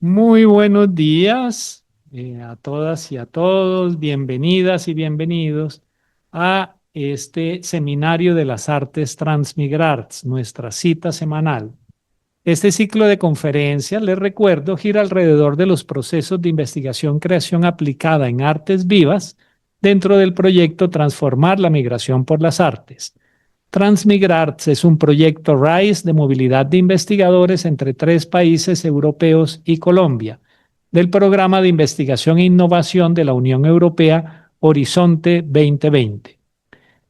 Muy buenos días a todas y a todos. Bienvenidas y bienvenidos a este seminario de las artes Transmigrarts, nuestra cita semanal. Este ciclo de conferencias, les recuerdo, gira alrededor de los procesos de investigación-creación aplicada en artes vivas dentro del proyecto Transformar la migración por las artes. Transmigrarts es un proyecto RISE de movilidad de investigadores entre 3 países europeos y Colombia, del Programa de Investigación e Innovación de la Unión Europea Horizonte 2020.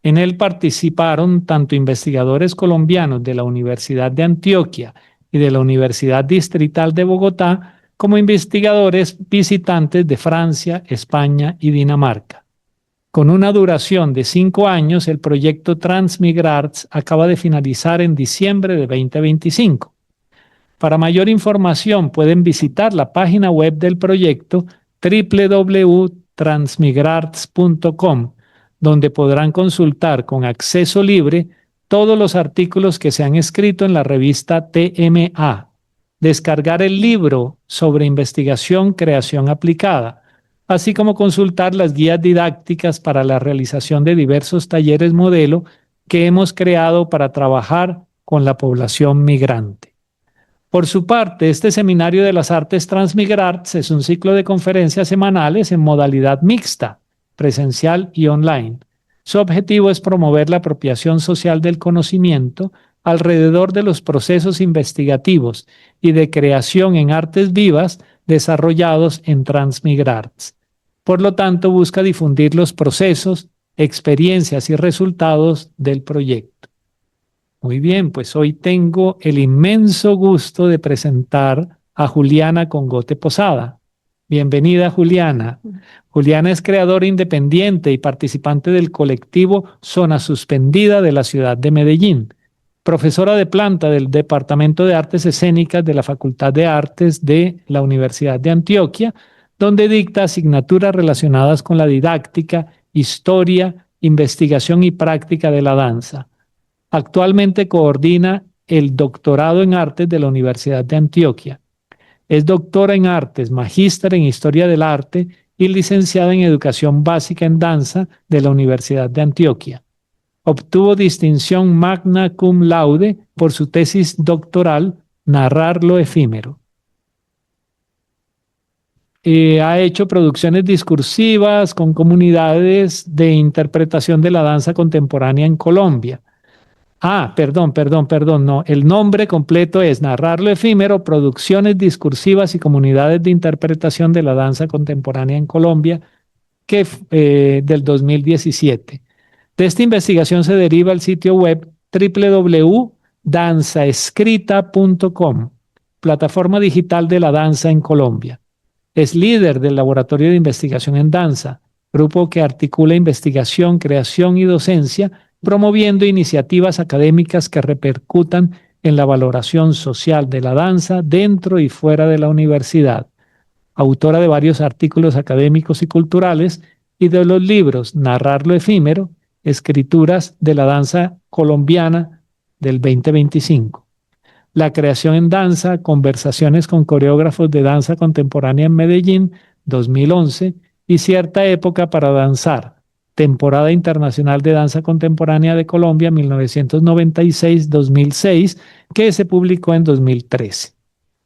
En él participaron tanto investigadores colombianos de la Universidad de Antioquia y de la Universidad Distrital de Bogotá, como investigadores visitantes de Francia, España y Dinamarca. Con una duración de 5 años, el proyecto Transmigrarts acaba de finalizar en diciembre de 2025. Para mayor información pueden visitar la página web del proyecto www.transmigrarts.com, donde podrán consultar con acceso libre todos los artículos que se han escrito en la revista TMA, descargar el libro sobre investigación creación aplicada, así como consultar las guías didácticas para la realización de diversos talleres modelo que hemos creado para trabajar con la población migrante. Por su parte, este Seminario de las Artes Transmigrarts es un ciclo de conferencias semanales en modalidad mixta, presencial y online. Su objetivo es promover la apropiación social del conocimiento alrededor de los procesos investigativos y de creación en artes vivas desarrollados en Transmigrarts. Por lo tanto, busca difundir los procesos, experiencias y resultados del proyecto. Muy bien, pues hoy tengo el inmenso gusto de presentar a Juliana Congote Posada. Bienvenida, Juliana. Juliana es creadora independiente y participante del colectivo Zona Suspendida de la ciudad de Medellín, profesora de planta del Departamento de Artes Escénicas de la Facultad de Artes de la Universidad de Antioquia, donde dicta asignaturas relacionadas con la didáctica, historia, investigación y práctica de la danza. Actualmente coordina el doctorado en artes de la Universidad de Antioquia. Es doctora en artes, magíster en historia del arte y licenciada en educación básica en danza de la Universidad de Antioquia. Obtuvo distinción magna cum laude por su tesis doctoral Narrar lo efímero. Ha hecho producciones discursivas con comunidades de interpretación de la danza contemporánea en Colombia. No. El nombre completo es Narrar lo efímero, producciones discursivas y comunidades de interpretación de la danza contemporánea en Colombia, del 2017. De esta investigación se deriva el sitio web www.danzaescrita.com, plataforma digital de la danza en Colombia. Es líder del Laboratorio de Investigación en Danza, grupo que articula investigación, creación y docencia, promoviendo iniciativas académicas que repercutan en la valoración social de la danza dentro y fuera de la universidad. Autora de varios artículos académicos y culturales y de los libros Narrar lo efímero, Escrituras de la danza colombiana del 2025. La creación en danza, conversaciones con coreógrafos de danza contemporánea en Medellín, 2011, y Cierta época para danzar, Temporada Internacional de Danza Contemporánea de Colombia, 1996-2006, que se publicó en 2013.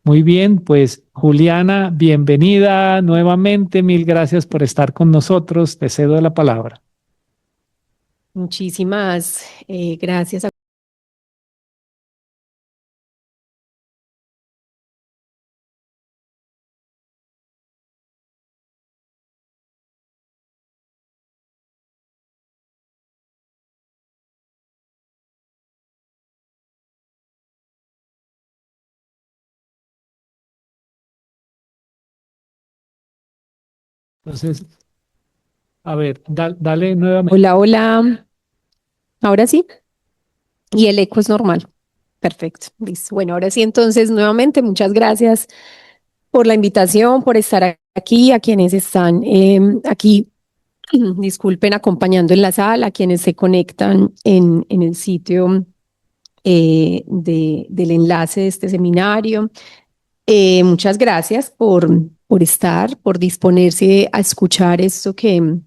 Muy bien, pues Juliana, bienvenida nuevamente. Mil gracias por estar con nosotros. Te cedo la palabra. Muchísimas gracias. Entonces, a ver, dale nuevamente. Hola, hola. Ahora sí. Y el eco es normal. Perfecto. Listo. Bueno, ahora sí, entonces, nuevamente, muchas gracias por la invitación, por estar aquí, a quienes están aquí, disculpen, acompañando en la sala, a quienes se conectan en el sitio del enlace de este seminario. Muchas gracias por estar, por disponerse a escuchar esto que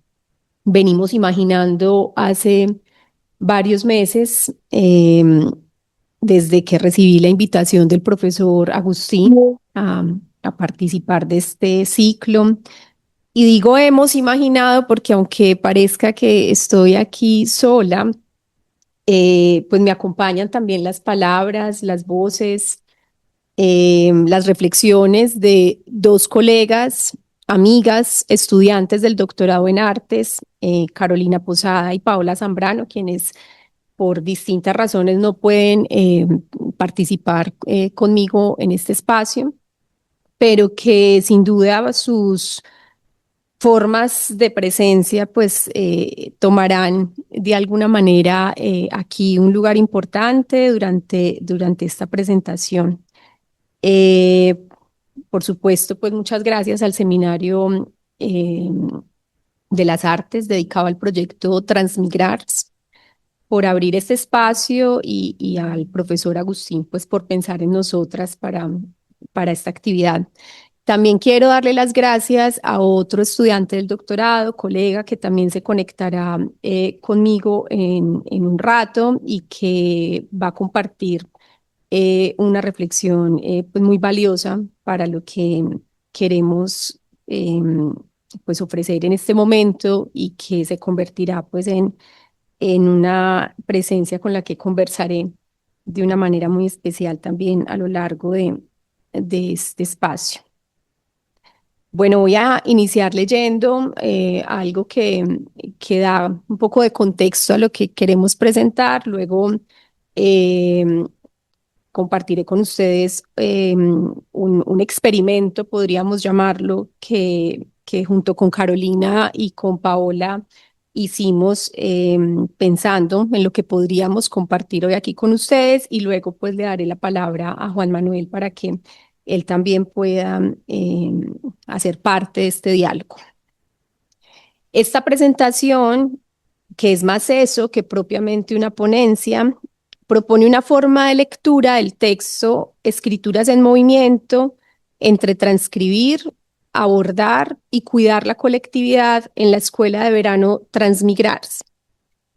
venimos imaginando hace varios meses, desde que recibí la invitación del profesor Agustín a participar de este ciclo. Y digo hemos imaginado porque aunque parezca que estoy aquí sola, pues me acompañan también las palabras, las voces, las reflexiones de dos colegas, amigas, estudiantes del doctorado en artes, Carolina Posada y Paola Zambrano, quienes por distintas razones no pueden participar conmigo en este espacio, pero que sin duda sus formas de presencia pues tomarán de alguna manera aquí un lugar importante durante esta presentación. Eh, por supuesto, pues muchas gracias al Seminario de las Artes dedicado al proyecto Transmigrars por abrir este espacio y al profesor Agustín pues por pensar en nosotras para esta actividad. También quiero darle las gracias a otro estudiante del doctorado, colega, que también se conectará conmigo en un rato y que va a compartir una reflexión pues muy valiosa para lo que queremos pues ofrecer en este momento y que se convertirá pues en una presencia con la que conversaré de una manera muy especial también a lo largo de este espacio. Bueno, voy a iniciar leyendo algo que da un poco de contexto a lo que queremos presentar. Luego eh, compartiré con ustedes un experimento, podríamos llamarlo, que junto con Carolina y con Paola hicimos pensando en lo que podríamos compartir hoy aquí con ustedes y luego pues le daré la palabra a Juan Manuel para que él también pueda hacer parte de este diálogo. Esta presentación, que es más eso que propiamente una ponencia, propone una forma de lectura del texto, escrituras en movimiento, entre transcribir, abordar y cuidar la colectividad en la Escuela de Verano Transmigrars,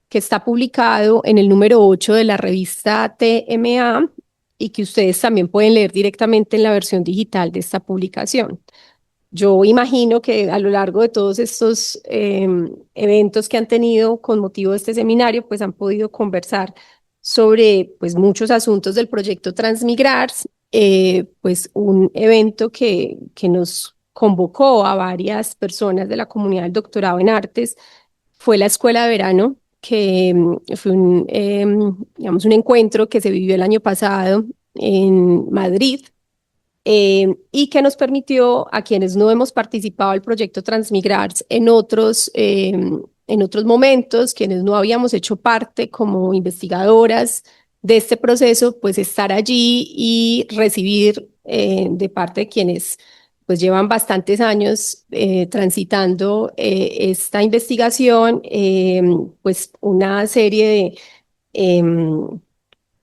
que está publicado en el número 8 de la revista TMA y que ustedes también pueden leer directamente en la versión digital de esta publicación. Yo imagino que a lo largo de todos estos eventos que han tenido con motivo de este seminario, pues han podido conversar sobre pues, muchos asuntos del proyecto Transmigrars, pues un evento que nos convocó a varias personas de la comunidad del doctorado en artes fue la escuela de verano, que fue digamos, un encuentro que se vivió el año pasado en Madrid y que nos permitió a quienes no hemos participado del proyecto Transmigrars en otros momentos, quienes no habíamos hecho parte como investigadoras de este proceso, pues estar allí y recibir de parte de quienes pues llevan bastantes años transitando esta investigación, pues una serie de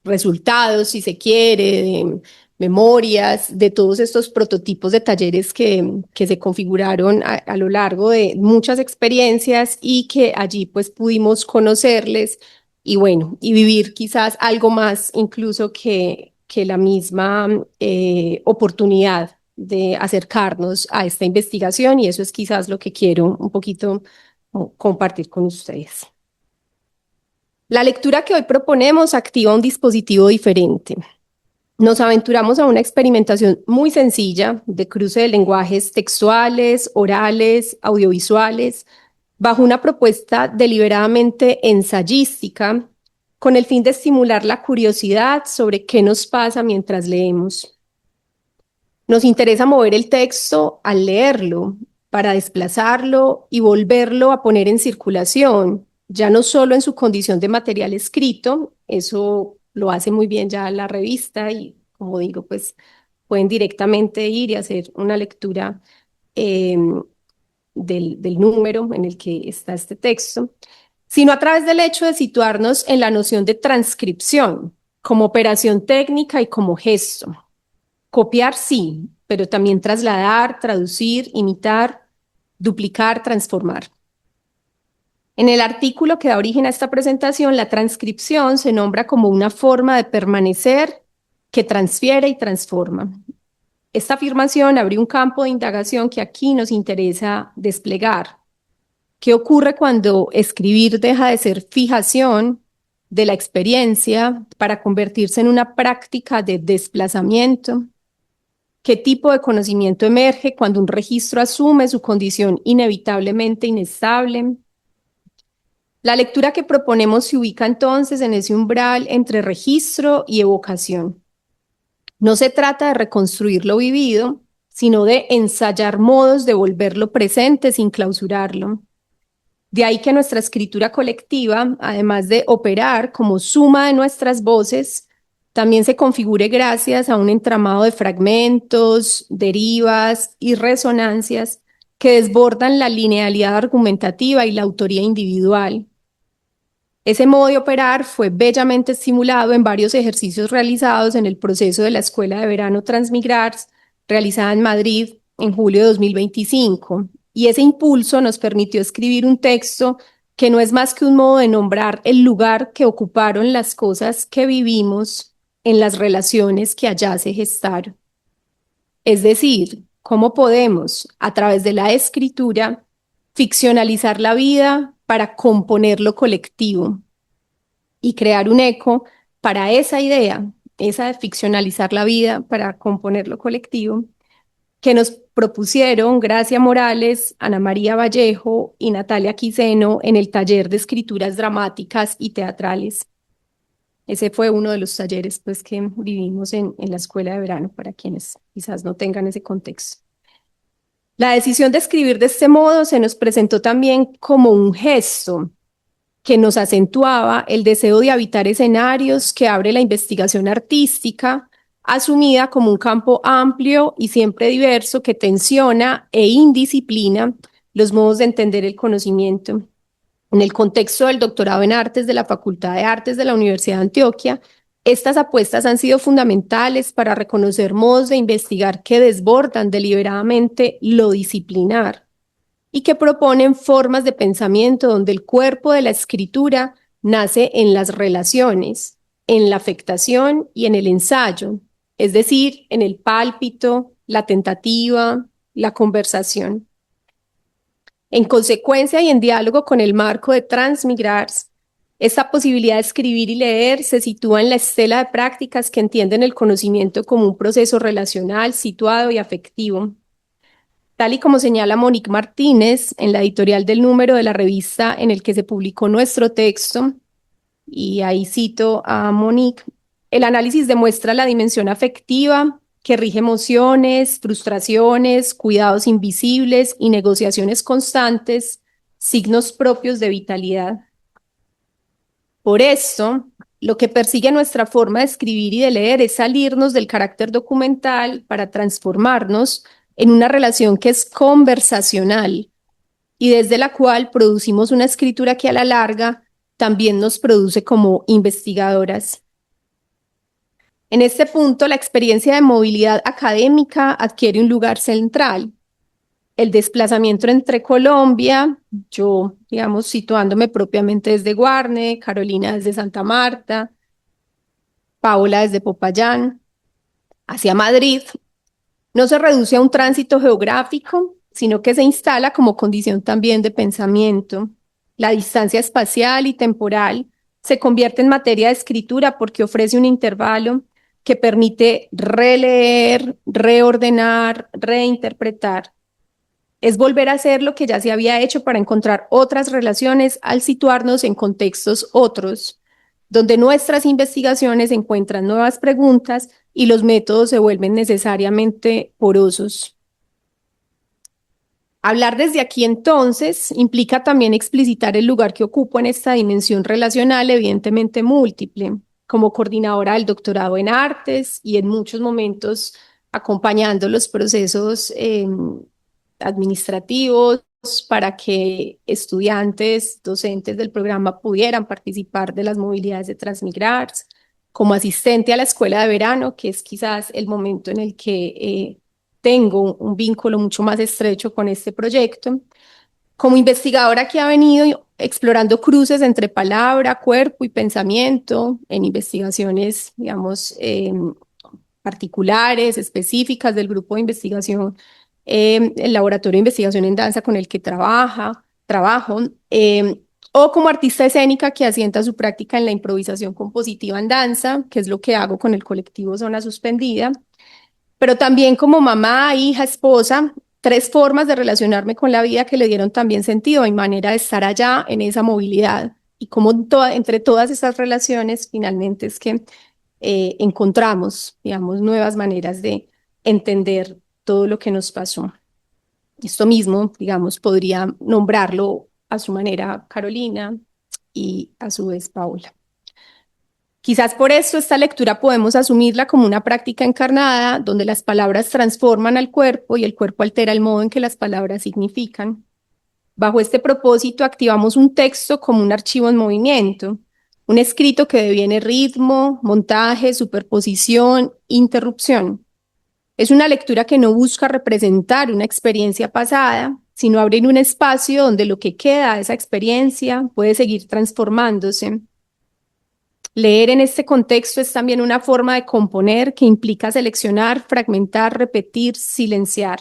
resultados, si se quiere, de memorias, de todos estos prototipos de talleres que se configuraron a lo largo de muchas experiencias y que allí pues pudimos conocerles y bueno, y vivir quizás algo más incluso que la misma oportunidad de acercarnos a esta investigación y eso es quizás lo que quiero un poquito compartir con ustedes. La lectura que hoy proponemos activa un dispositivo diferente. Nos aventuramos a una experimentación muy sencilla de cruce de lenguajes textuales, orales, audiovisuales, bajo una propuesta deliberadamente ensayística, con el fin de estimular la curiosidad sobre qué nos pasa mientras leemos. Nos interesa mover el texto al leerlo, para desplazarlo y volverlo a poner en circulación, ya no solo en su condición de material escrito, eso lo hace muy bien ya la revista y como digo, pues pueden directamente ir y hacer una lectura eh, del número en el que está este texto, sino a través del hecho de situarnos en la noción de transcripción como operación técnica y como gesto. Copiar sí, pero también trasladar, traducir, imitar, duplicar, transformar. En el artículo que da origen a esta presentación, la transcripción se nombra como una forma de permanecer que transfiere y transforma. Esta afirmación abre un campo de indagación que aquí nos interesa desplegar. ¿Qué ocurre cuando escribir deja de ser fijación de la experiencia para convertirse en una práctica de desplazamiento? ¿Qué tipo de conocimiento emerge cuando un registro asume su condición inevitablemente inestable? La lectura que proponemos se ubica entonces en ese umbral entre registro y evocación. No se trata de reconstruir lo vivido, sino de ensayar modos de volverlo presente sin clausurarlo. De ahí que nuestra escritura colectiva, además de operar como suma de nuestras voces, también se configure gracias a un entramado de fragmentos, derivas y resonancias que desbordan la linealidad argumentativa y la autoría individual. Ese modo de operar fue bellamente estimulado en varios ejercicios realizados en el proceso de la Escuela de Verano Transmigrars, realizada en Madrid en julio de 2025. Y ese impulso nos permitió escribir un texto que no es más que un modo de nombrar el lugar que ocuparon las cosas que vivimos en las relaciones que allá se gestaron. Es decir, cómo podemos, a través de la escritura, ficcionalizar la vida para componer lo colectivo y crear un eco para esa idea, esa de ficcionalizar la vida para componer lo colectivo, que nos propusieron Gracia Morales, Ana María Vallejo y Natalia Quiseno en el taller de escrituras dramáticas y teatrales. Ese fue uno de los talleres pues, que vivimos en la escuela de verano, para quienes quizás no tengan ese contexto. La decisión de escribir de este modo se nos presentó también como un gesto que nos acentuaba el deseo de habitar escenarios que abre la investigación artística, asumida como un campo amplio y siempre diverso que tensiona e indisciplina los modos de entender el conocimiento. En el contexto del doctorado en artes de la Facultad de Artes de la Universidad de Antioquia, estas apuestas han sido fundamentales para reconocer modos de investigar que desbordan deliberadamente lo disciplinar y que proponen formas de pensamiento donde el cuerpo de la escritura nace en las relaciones, en la afectación y en el ensayo, es decir, en el pálpito, la tentativa, la conversación. En consecuencia y en diálogo con el marco de Transmigrars, esta posibilidad de escribir y leer se sitúa en la estela de prácticas que entienden el conocimiento como un proceso relacional, situado y afectivo. Tal y como señala Monique Martínez en la editorial del número de la revista en el que se publicó nuestro texto, y ahí cito a Monique, el análisis demuestra la dimensión afectiva que rige emociones, frustraciones, cuidados invisibles y negociaciones constantes, signos propios de vitalidad. Por esto, lo que persigue nuestra forma de escribir y de leer es salirnos del carácter documental para transformarnos en una relación que es conversacional y desde la cual producimos una escritura que a la larga también nos produce como investigadoras. En este punto, la experiencia de movilidad académica adquiere un lugar central. El desplazamiento entre Colombia, yo, digamos, situándome propiamente desde Guarne, Carolina desde Santa Marta, Paola desde Popayán, hacia Madrid, no se reduce a un tránsito geográfico, sino que se instala como condición también de pensamiento. La distancia espacial y temporal se convierte en materia de escritura porque ofrece un intervalo que permite releer, reordenar, reinterpretar. Es volver a hacer lo que ya se había hecho para encontrar otras relaciones al situarnos en contextos otros, donde nuestras investigaciones encuentran nuevas preguntas y los métodos se vuelven necesariamente porosos. Hablar desde aquí entonces implica también explicitar el lugar que ocupo en esta dimensión relacional, evidentemente múltiple, como coordinadora del doctorado en artes y en muchos momentos acompañando los procesos administrativos para que estudiantes, docentes del programa pudieran participar de las movilidades de Transmigrars, como asistente a la escuela de verano, que es quizás el momento en el que tengo un vínculo mucho más estrecho con este proyecto. Como investigadora que ha venido explorando cruces entre palabra, cuerpo y pensamiento en investigaciones, digamos, particulares, específicas del grupo de investigación, el laboratorio de investigación en danza con el que trabajo, o como artista escénica que asienta su práctica en la improvisación compositiva en danza, que es lo que hago con el colectivo Zona Suspendida, pero también como mamá, hija, esposa, tres formas de relacionarme con la vida que le dieron también sentido a mi manera de estar allá en esa movilidad. Y como entre todas esas relaciones, finalmente es que encontramos, digamos, nuevas maneras de entender todo lo que nos pasó. Esto mismo, digamos, podría nombrarlo a su manera Carolina y a su vez Paula. Quizás por eso esta lectura podemos asumirla como una práctica encarnada, donde las palabras transforman al cuerpo y el cuerpo altera el modo en que las palabras significan. Bajo este propósito activamos un texto como un archivo en movimiento, un escrito que deviene ritmo, montaje, superposición, interrupción. Es una lectura que no busca representar una experiencia pasada, sino abrir un espacio donde lo que queda de esa experiencia puede seguir transformándose. Leer en este contexto es también una forma de componer que implica seleccionar, fragmentar, repetir, silenciar.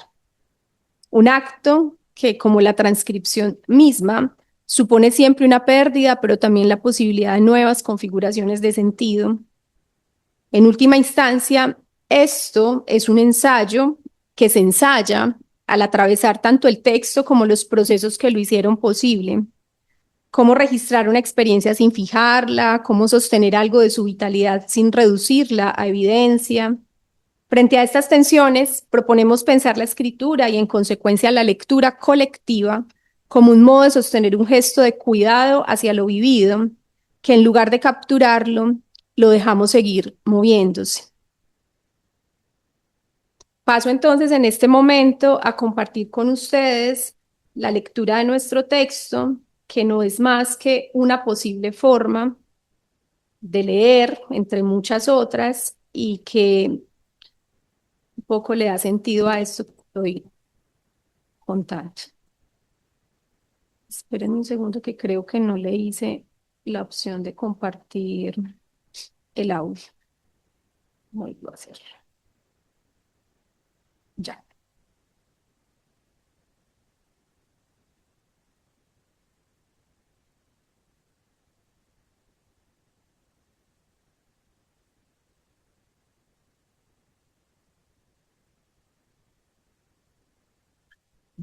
Un acto que, como la transcripción misma, supone siempre una pérdida, pero también la posibilidad de nuevas configuraciones de sentido. En última instancia, esto es un ensayo que se ensaya al atravesar tanto el texto como los procesos que lo hicieron posible. Cómo registrar una experiencia sin fijarla, cómo sostener algo de su vitalidad sin reducirla a evidencia. Frente a estas tensiones, proponemos pensar la escritura y en consecuencia la lectura colectiva como un modo de sostener un gesto de cuidado hacia lo vivido, que en lugar de capturarlo, lo dejamos seguir moviéndose. Paso entonces en este momento a compartir con ustedes la lectura de nuestro texto, que no es más que una posible forma de leer, entre muchas otras, y que un poco le da sentido a esto que estoy contando. Esperen un segundo que creo que no le hice la opción de compartir el audio. Vuelvo a hacerlo. Ya.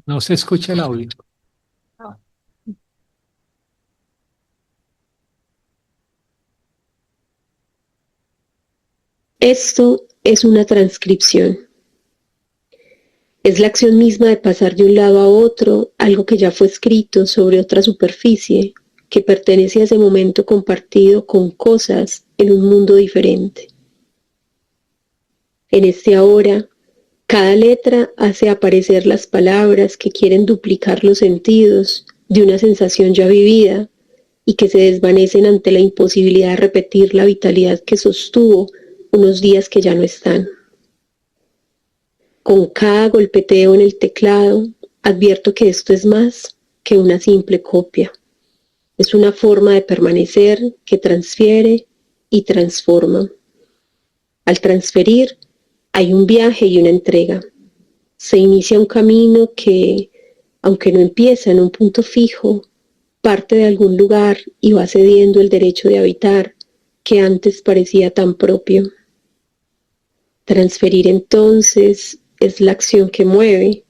No se escucha el audio. Ah. Esto es una transcripción. Es la acción misma de pasar de un lado a otro algo que ya fue escrito sobre otra superficie, que pertenece a ese momento compartido con cosas en un mundo diferente. En este ahora, cada letra hace aparecer las palabras que quieren duplicar los sentidos de una sensación ya vivida y que se desvanecen ante la imposibilidad de repetir la vitalidad que sostuvo unos días que ya no están. Con cada golpeteo en el teclado, advierto que esto es más que una simple copia. Es una forma de permanecer que transfiere y transforma. Al transferir, hay un viaje y una entrega. Se inicia un camino que, aunque no empieza en un punto fijo, parte de algún lugar y va cediendo el derecho de habitar que antes parecía tan propio. Transferir entonces es la acción que mueve,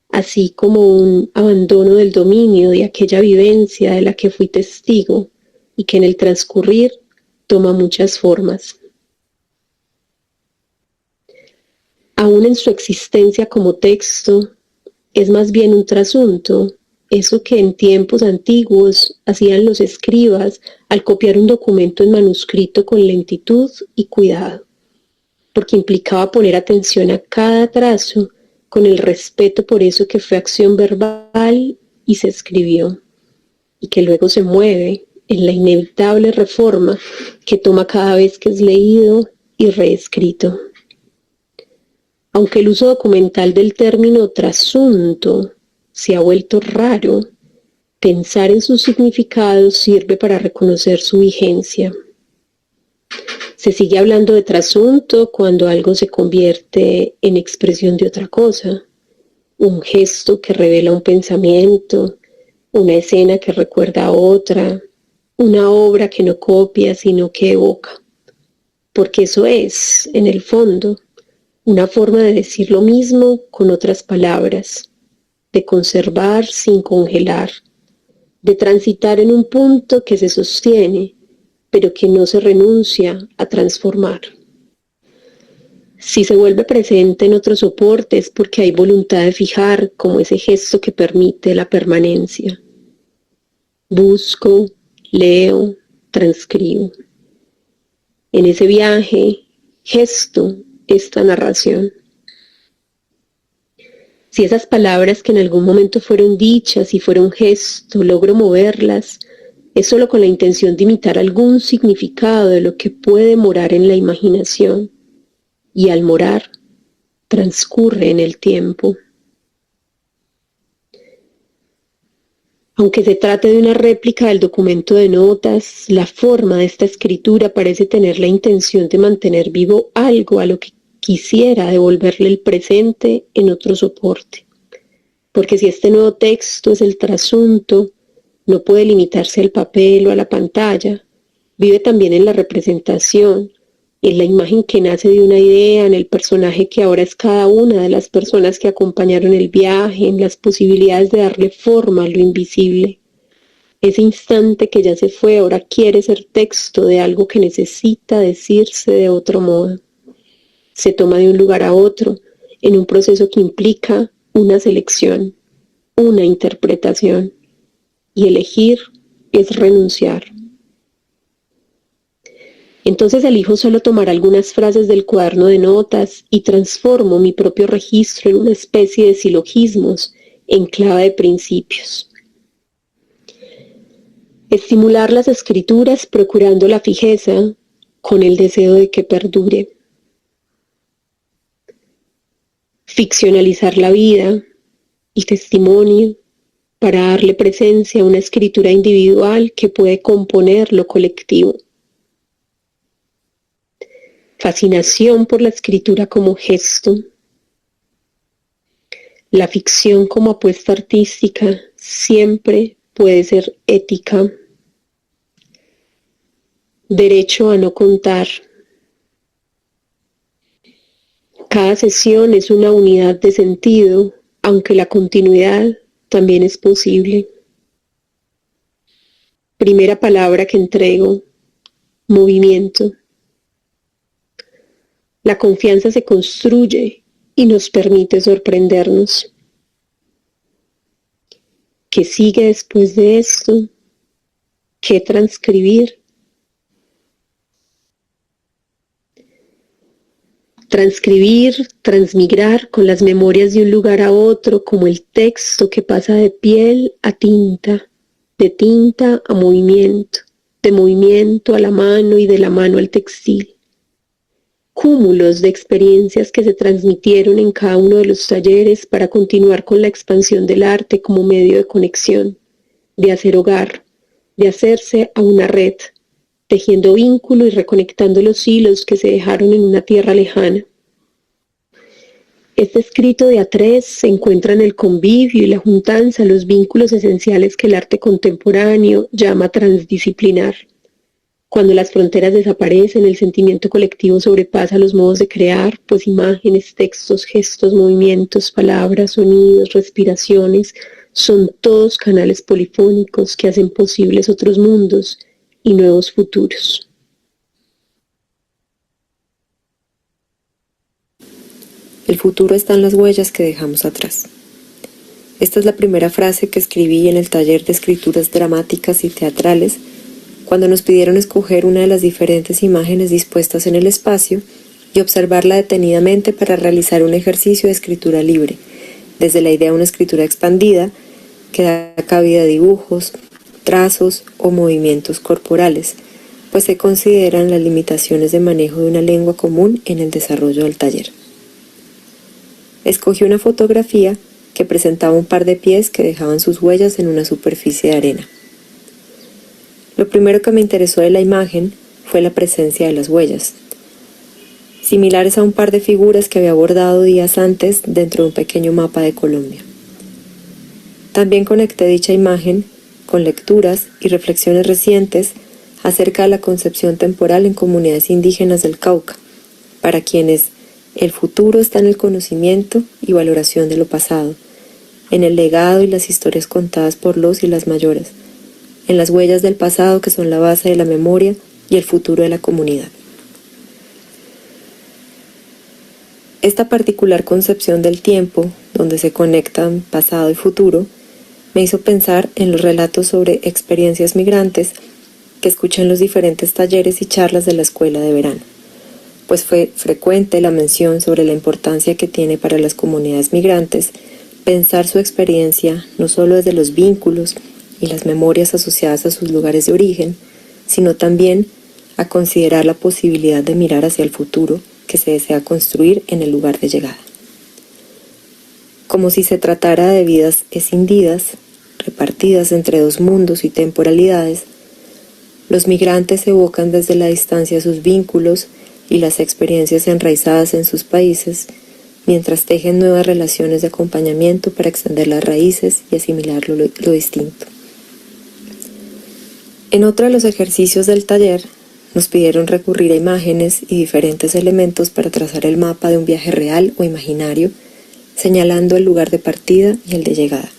así como un abandono del dominio de aquella vivencia de la que fui testigo y que en el transcurrir toma muchas formas. Aún en su existencia como texto, es más bien un trasunto, eso que en tiempos antiguos hacían los escribas al copiar un documento en manuscrito con lentitud y cuidado, porque implicaba poner atención a cada trazo con el respeto por eso que fue acción verbal y se escribió, y que luego se mueve en la inevitable reforma que toma cada vez que es leído y reescrito. Aunque el uso documental del término trasunto se ha vuelto raro, pensar en sus significados sirve para reconocer su vigencia. Se sigue hablando de trasunto cuando algo se convierte en expresión de otra cosa, un gesto que revela un pensamiento, una escena que recuerda a otra, una obra que no copia sino que evoca. Porque eso es, en el fondo, una forma de decir lo mismo con otras palabras, de conservar sin congelar, de transitar en un punto que se sostiene, pero que no se renuncia a transformar. Si se vuelve presente en otros soportes porque hay voluntad de fijar como ese gesto que permite la permanencia. Busco, leo, transcribo. En ese viaje, gesto esta narración. Si esas palabras que en algún momento fueron dichas y fueron gesto, logro moverlas, es solo con la intención de imitar algún significado de lo que puede morar en la imaginación, y al morar, transcurre en el tiempo. Aunque se trate de una réplica del documento de notas, la forma de esta escritura parece tener la intención de mantener vivo algo a lo que quisiera devolverle el presente en otro soporte. Porque si este nuevo texto es el trasunto, no puede limitarse al papel o a la pantalla, vive también en la representación, en la imagen que nace de una idea, en el personaje que ahora es cada una de las personas que acompañaron el viaje, en las posibilidades de darle forma a lo invisible. Ese instante que ya se fue ahora quiere ser texto de algo que necesita decirse de otro modo. Se toma de un lugar a otro, en un proceso que implica una selección, una interpretación, y elegir es renunciar. Entonces elijo solo tomar algunas frases del cuaderno de notas y transformo mi propio registro en una especie de silogismos en clave de principios. Estimular las escrituras procurando la fijeza con el deseo de que perdure. Ficcionalizar la vida, el testimonio, para darle presencia a una escritura individual que puede componer lo colectivo. Fascinación por la escritura como gesto. La ficción como apuesta artística siempre puede ser ética. Derecho a no contar. Cada sesión es una unidad de sentido, aunque la continuidad también es posible. Primera palabra que entrego, movimiento. La confianza se construye y nos permite sorprendernos. ¿Qué sigue después de esto? ¿Qué transcribir? Transcribir, transmigrar con las memorias de un lugar a otro, como el texto que pasa de piel a tinta, de tinta a movimiento, de movimiento a la mano y de la mano al textil. Cúmulos de experiencias que se transmitieron en cada uno de los talleres para continuar con la expansión del arte como medio de conexión, de hacer hogar, de hacerse a una red, tejiendo vínculo y reconectando los hilos que se dejaron en una tierra lejana. Este escrito de a tres se encuentra en el convivio y la juntanza, los vínculos esenciales que el arte contemporáneo llama transdisciplinar. Cuando las fronteras desaparecen, el sentimiento colectivo sobrepasa los modos de crear, pues imágenes, textos, gestos, movimientos, palabras, sonidos, respiraciones, son todos canales polifónicos que hacen posibles otros mundos y nuevos futuros. El futuro está en las huellas que dejamos atrás. Esta es la primera frase que escribí en el taller de escrituras dramáticas y teatrales cuando nos pidieron escoger una de las diferentes imágenes dispuestas en el espacio y observarla detenidamente para realizar un ejercicio de escritura libre, desde la idea de una escritura expandida que da cabida a dibujos, trazos o movimientos corporales, pues se consideran las limitaciones de manejo de una lengua común en el desarrollo del taller. Escogí una fotografía que presentaba un par de pies que dejaban sus huellas en una superficie de arena. Lo primero que me interesó de la imagen fue la presencia de las huellas, similares a un par de figuras que había bordado días antes dentro de un pequeño mapa de Colombia. También conecté dicha imagen con lecturas y reflexiones recientes acerca de la concepción temporal en comunidades indígenas del Cauca, para quienes el futuro está en el conocimiento y valoración de lo pasado, en el legado y las historias contadas por los y las mayores, en las huellas del pasado que son la base de la memoria y el futuro de la comunidad. Esta particular concepción del tiempo, donde se conectan pasado y futuro, me hizo pensar en los relatos sobre experiencias migrantes que escuché en los diferentes talleres y charlas de la escuela de verano, pues fue frecuente la mención sobre la importancia que tiene para las comunidades migrantes pensar su experiencia no solo desde los vínculos y las memorias asociadas a sus lugares de origen, sino también a considerar la posibilidad de mirar hacia el futuro que se desea construir en el lugar de llegada. Como si se tratara de vidas escindidas, repartidas entre dos mundos y temporalidades, los migrantes evocan desde la distancia sus vínculos y las experiencias enraizadas en sus países, mientras tejen nuevas relaciones de acompañamiento para extender las raíces y asimilar lo distinto. En otro de los ejercicios del taller, nos pidieron recurrir a imágenes y diferentes elementos para trazar el mapa de un viaje real o imaginario, señalando el lugar de partida y el de llegada.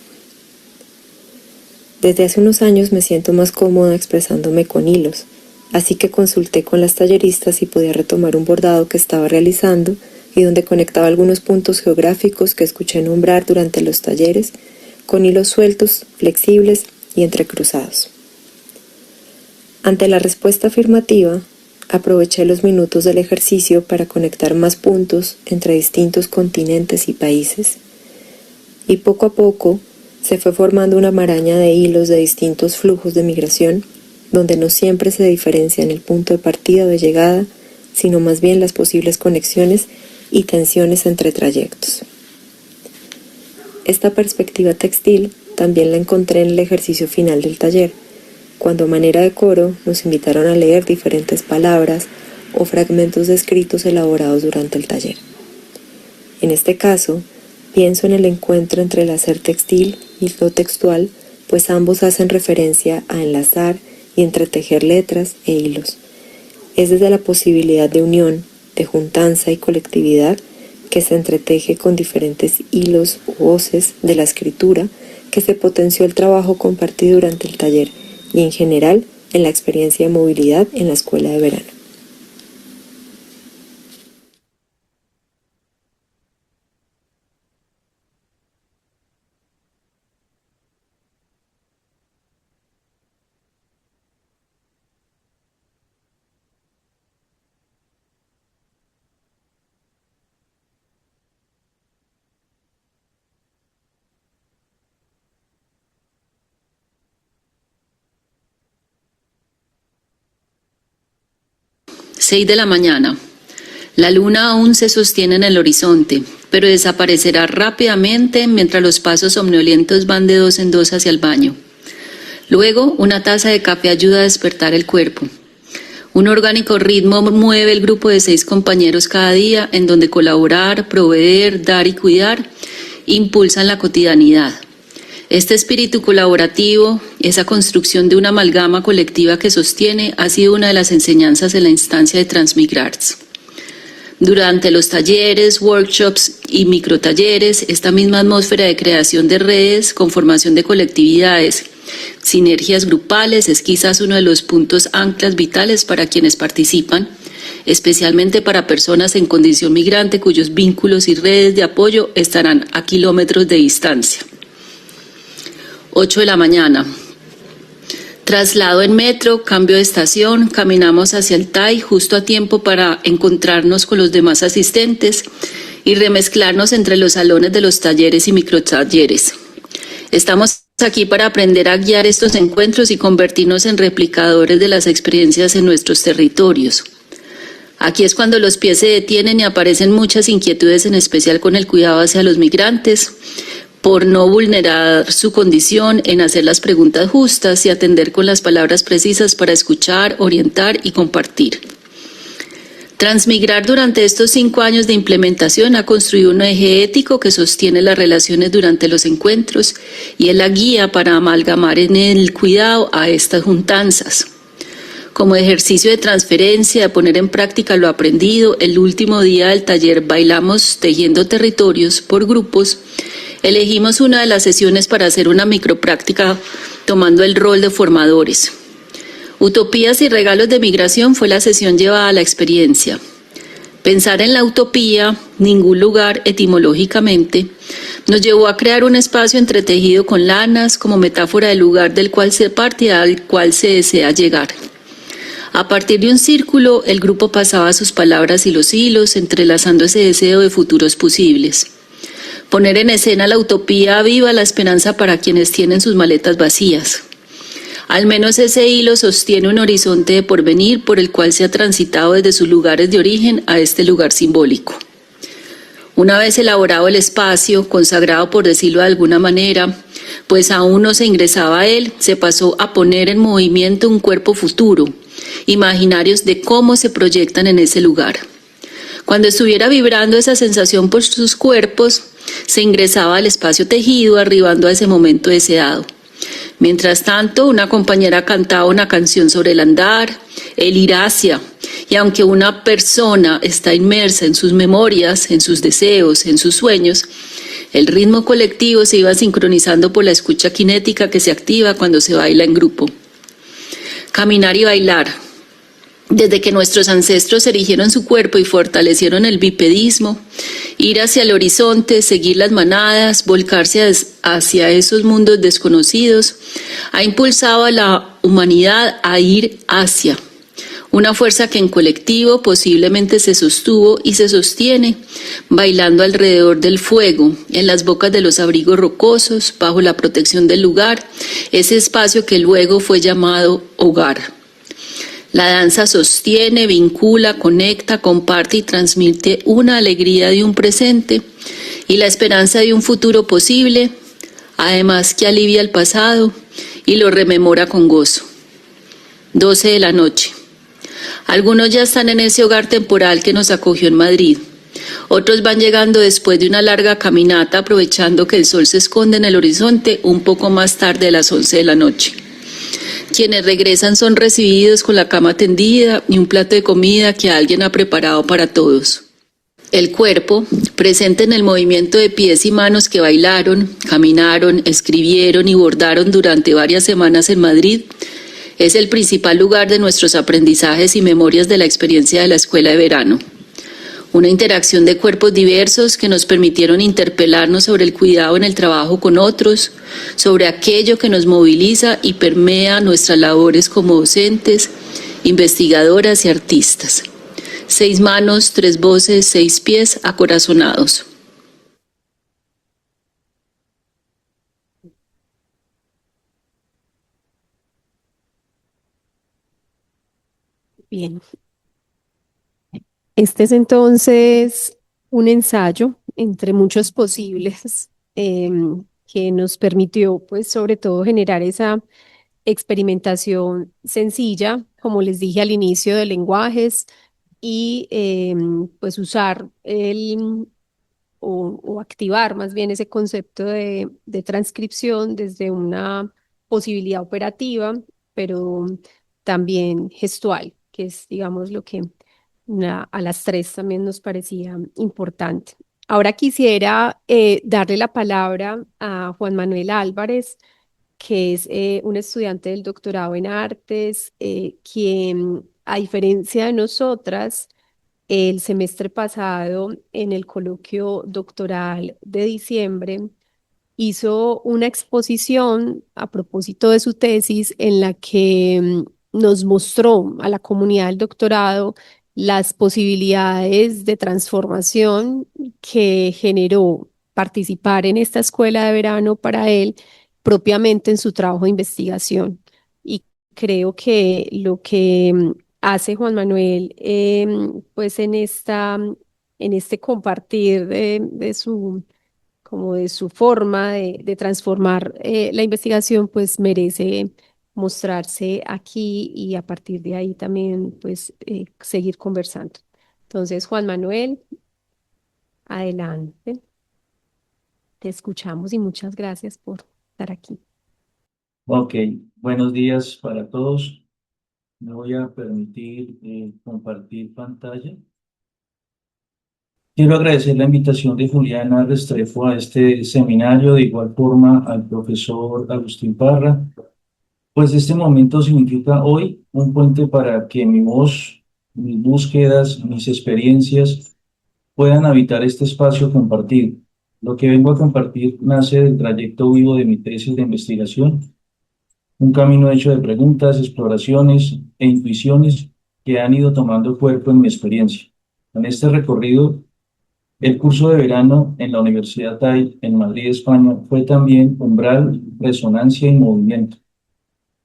Desde hace unos años me siento más cómoda expresándome con hilos, así que consulté con las talleristas si podía retomar un bordado que estaba realizando y donde conectaba algunos puntos geográficos que escuché nombrar durante los talleres con hilos sueltos, flexibles y entrecruzados. Ante la respuesta afirmativa, aproveché los minutos del ejercicio para conectar más puntos entre distintos continentes y países. Y poco a poco se fue formando una maraña de hilos de distintos flujos de migración, donde no siempre se diferencia en el punto de partida o de llegada, sino más bien las posibles conexiones y tensiones entre trayectos. Esta perspectiva textil también la encontré en el ejercicio final del taller, cuando a manera de coro nos invitaron a leer diferentes palabras o fragmentos de escritos elaborados durante el taller. En este caso, pienso en el encuentro entre el hacer textil y lo textual, pues ambos hacen referencia a enlazar y entretejer letras e hilos. Es desde la posibilidad de unión, de juntanza y colectividad que se entreteje con diferentes hilos u voces de la escritura que se potenció el trabajo compartido durante el taller y en general en la experiencia de movilidad en la escuela de verano. Seis de la mañana. La luna aún se sostiene en el horizonte, pero desaparecerá rápidamente mientras los pasos somnolientos van de dos en dos hacia el baño. Luego, una taza de café ayuda a despertar el cuerpo. Un orgánico ritmo mueve el grupo de 6 compañeros cada día, en donde colaborar, proveer, dar y cuidar impulsan la cotidianidad. Este espíritu colaborativo, esa construcción de una amalgama colectiva que sostiene, ha sido una de las enseñanzas en la instancia de Transmigrarts. Durante los talleres, workshops y microtalleres, esta misma atmósfera de creación de redes, conformación de colectividades, sinergias grupales es quizás uno de los puntos anclas vitales para quienes participan, especialmente para personas en condición migrante cuyos vínculos y redes de apoyo estarán a kilómetros de distancia. 8 de la mañana. Traslado en metro, cambio de estación, caminamos hacia el TAI justo a tiempo para encontrarnos con los demás asistentes y remezclarnos entre los salones de los talleres y microtalleres. Estamos aquí para aprender a guiar estos encuentros y convertirnos en replicadores de las experiencias en nuestros territorios. Aquí es cuando los pies se detienen y aparecen muchas inquietudes, en especial con el cuidado hacia los migrantes, por no vulnerar su condición, en hacer las preguntas justas y atender con las palabras precisas para escuchar, orientar y compartir. Transmigrar durante estos 5 años de implementación ha construido un eje ético que sostiene las relaciones durante los encuentros y es la guía para amalgamar en el cuidado a estas juntanzas. Como ejercicio de transferencia, de poner en práctica lo aprendido, el último día del taller Bailamos Tejiendo Territorios por grupos, elegimos una de las sesiones para hacer una micropráctica tomando el rol de formadores. Utopías y regalos de migración fue la sesión llevada a la experiencia. Pensar en la utopía, ningún lugar etimológicamente, nos llevó a crear un espacio entretejido con lanas como metáfora del lugar del cual se parte y al cual se desea llegar. A partir de un círculo, el grupo pasaba sus palabras y los hilos, entrelazando ese deseo de futuros posibles. Poner en escena la utopía aviva la esperanza para quienes tienen sus maletas vacías. Al menos ese hilo sostiene un horizonte de porvenir por el cual se ha transitado desde sus lugares de origen a este lugar simbólico. Una vez elaborado el espacio, consagrado por decirlo de alguna manera, pues aún no se ingresaba a él, se pasó a poner en movimiento un cuerpo futuro, imaginarios de cómo se proyectan en ese lugar. Cuando estuviera vibrando esa sensación por sus cuerpos, se ingresaba al espacio tejido, arribando a ese momento deseado. Mientras tanto, una compañera cantaba una canción sobre el andar, el ir hacia, y aunque una persona está inmersa en sus memorias, en sus deseos, en sus sueños, el ritmo colectivo se iba sincronizando por la escucha cinética que se activa cuando se baila en grupo. Caminar y bailar. Desde que nuestros ancestros erigieron su cuerpo y fortalecieron el bipedismo, ir hacia el horizonte, seguir las manadas, volcarse hacia esos mundos desconocidos, ha impulsado a la humanidad a ir hacia una fuerza que en colectivo posiblemente se sostuvo y se sostiene, bailando alrededor del fuego, en las bocas de los abrigos rocosos, bajo la protección del lugar, ese espacio que luego fue llamado hogar. La danza sostiene, vincula, conecta, comparte y transmite una alegría de un presente y la esperanza de un futuro posible, además que alivia el pasado y lo rememora con gozo. 12 de la noche. Algunos ya están en ese hogar temporal que nos acogió en Madrid. Otros van llegando después de una larga caminata, aprovechando que el sol se esconde en el horizonte un poco más tarde de las 11 de la noche. Quienes regresan son recibidos con la cama tendida y un plato de comida que alguien ha preparado para todos. El cuerpo, presente en el movimiento de pies y manos que bailaron, caminaron, escribieron y bordaron durante varias semanas en Madrid, es el principal lugar de nuestros aprendizajes y memorias de la experiencia de la escuela de verano. Una interacción de cuerpos diversos que nos permitieron interpelarnos sobre el cuidado en el trabajo con otros, sobre aquello que nos moviliza y permea nuestras labores como docentes, investigadoras y artistas. 6 manos, 3 voces, 6 pies acorazonados. Bien. Este es entonces un ensayo entre muchos posibles que nos permitió, pues, sobre todo generar esa experimentación sencilla, como les dije al inicio, de lenguajes y pues usar o activar más bien ese concepto de transcripción desde una posibilidad operativa, pero también gestual, que es, digamos, lo que a las 3 también nos parecía importante. Ahora quisiera darle la palabra a Juan Manuel Álvarez, que es un estudiante del doctorado en artes, quien, a diferencia de nosotras, el semestre pasado, en el coloquio doctoral de diciembre, hizo una exposición a propósito de su tesis en la que nos mostró a la comunidad del doctorado las posibilidades de transformación que generó participar en esta escuela de verano para él propiamente en su trabajo de investigación. Y creo que lo que hace Juan Manuel, pues en este compartir de su, como de su forma de transformar la investigación, pues merece mostrarse aquí y a partir de ahí también, pues seguir conversando. Entonces, Juan Manuel, adelante. Te escuchamos y muchas gracias por estar aquí. Ok, buenos días para todos. Me voy a permitir compartir pantalla. Quiero agradecer la invitación de Juliana Restrepo a este seminario, de igual forma al profesor Agustín Parra, pues este momento significa hoy un puente para que mi voz, mis búsquedas, mis experiencias puedan habitar este espacio compartido. Lo que vengo a compartir nace del trayecto vivo de mi tesis de investigación, un camino hecho de preguntas, exploraciones e intuiciones que han ido tomando cuerpo en mi experiencia. En este recorrido, el curso de verano en la Universidad TAI en Madrid, España, fue también umbral, resonancia y movimiento.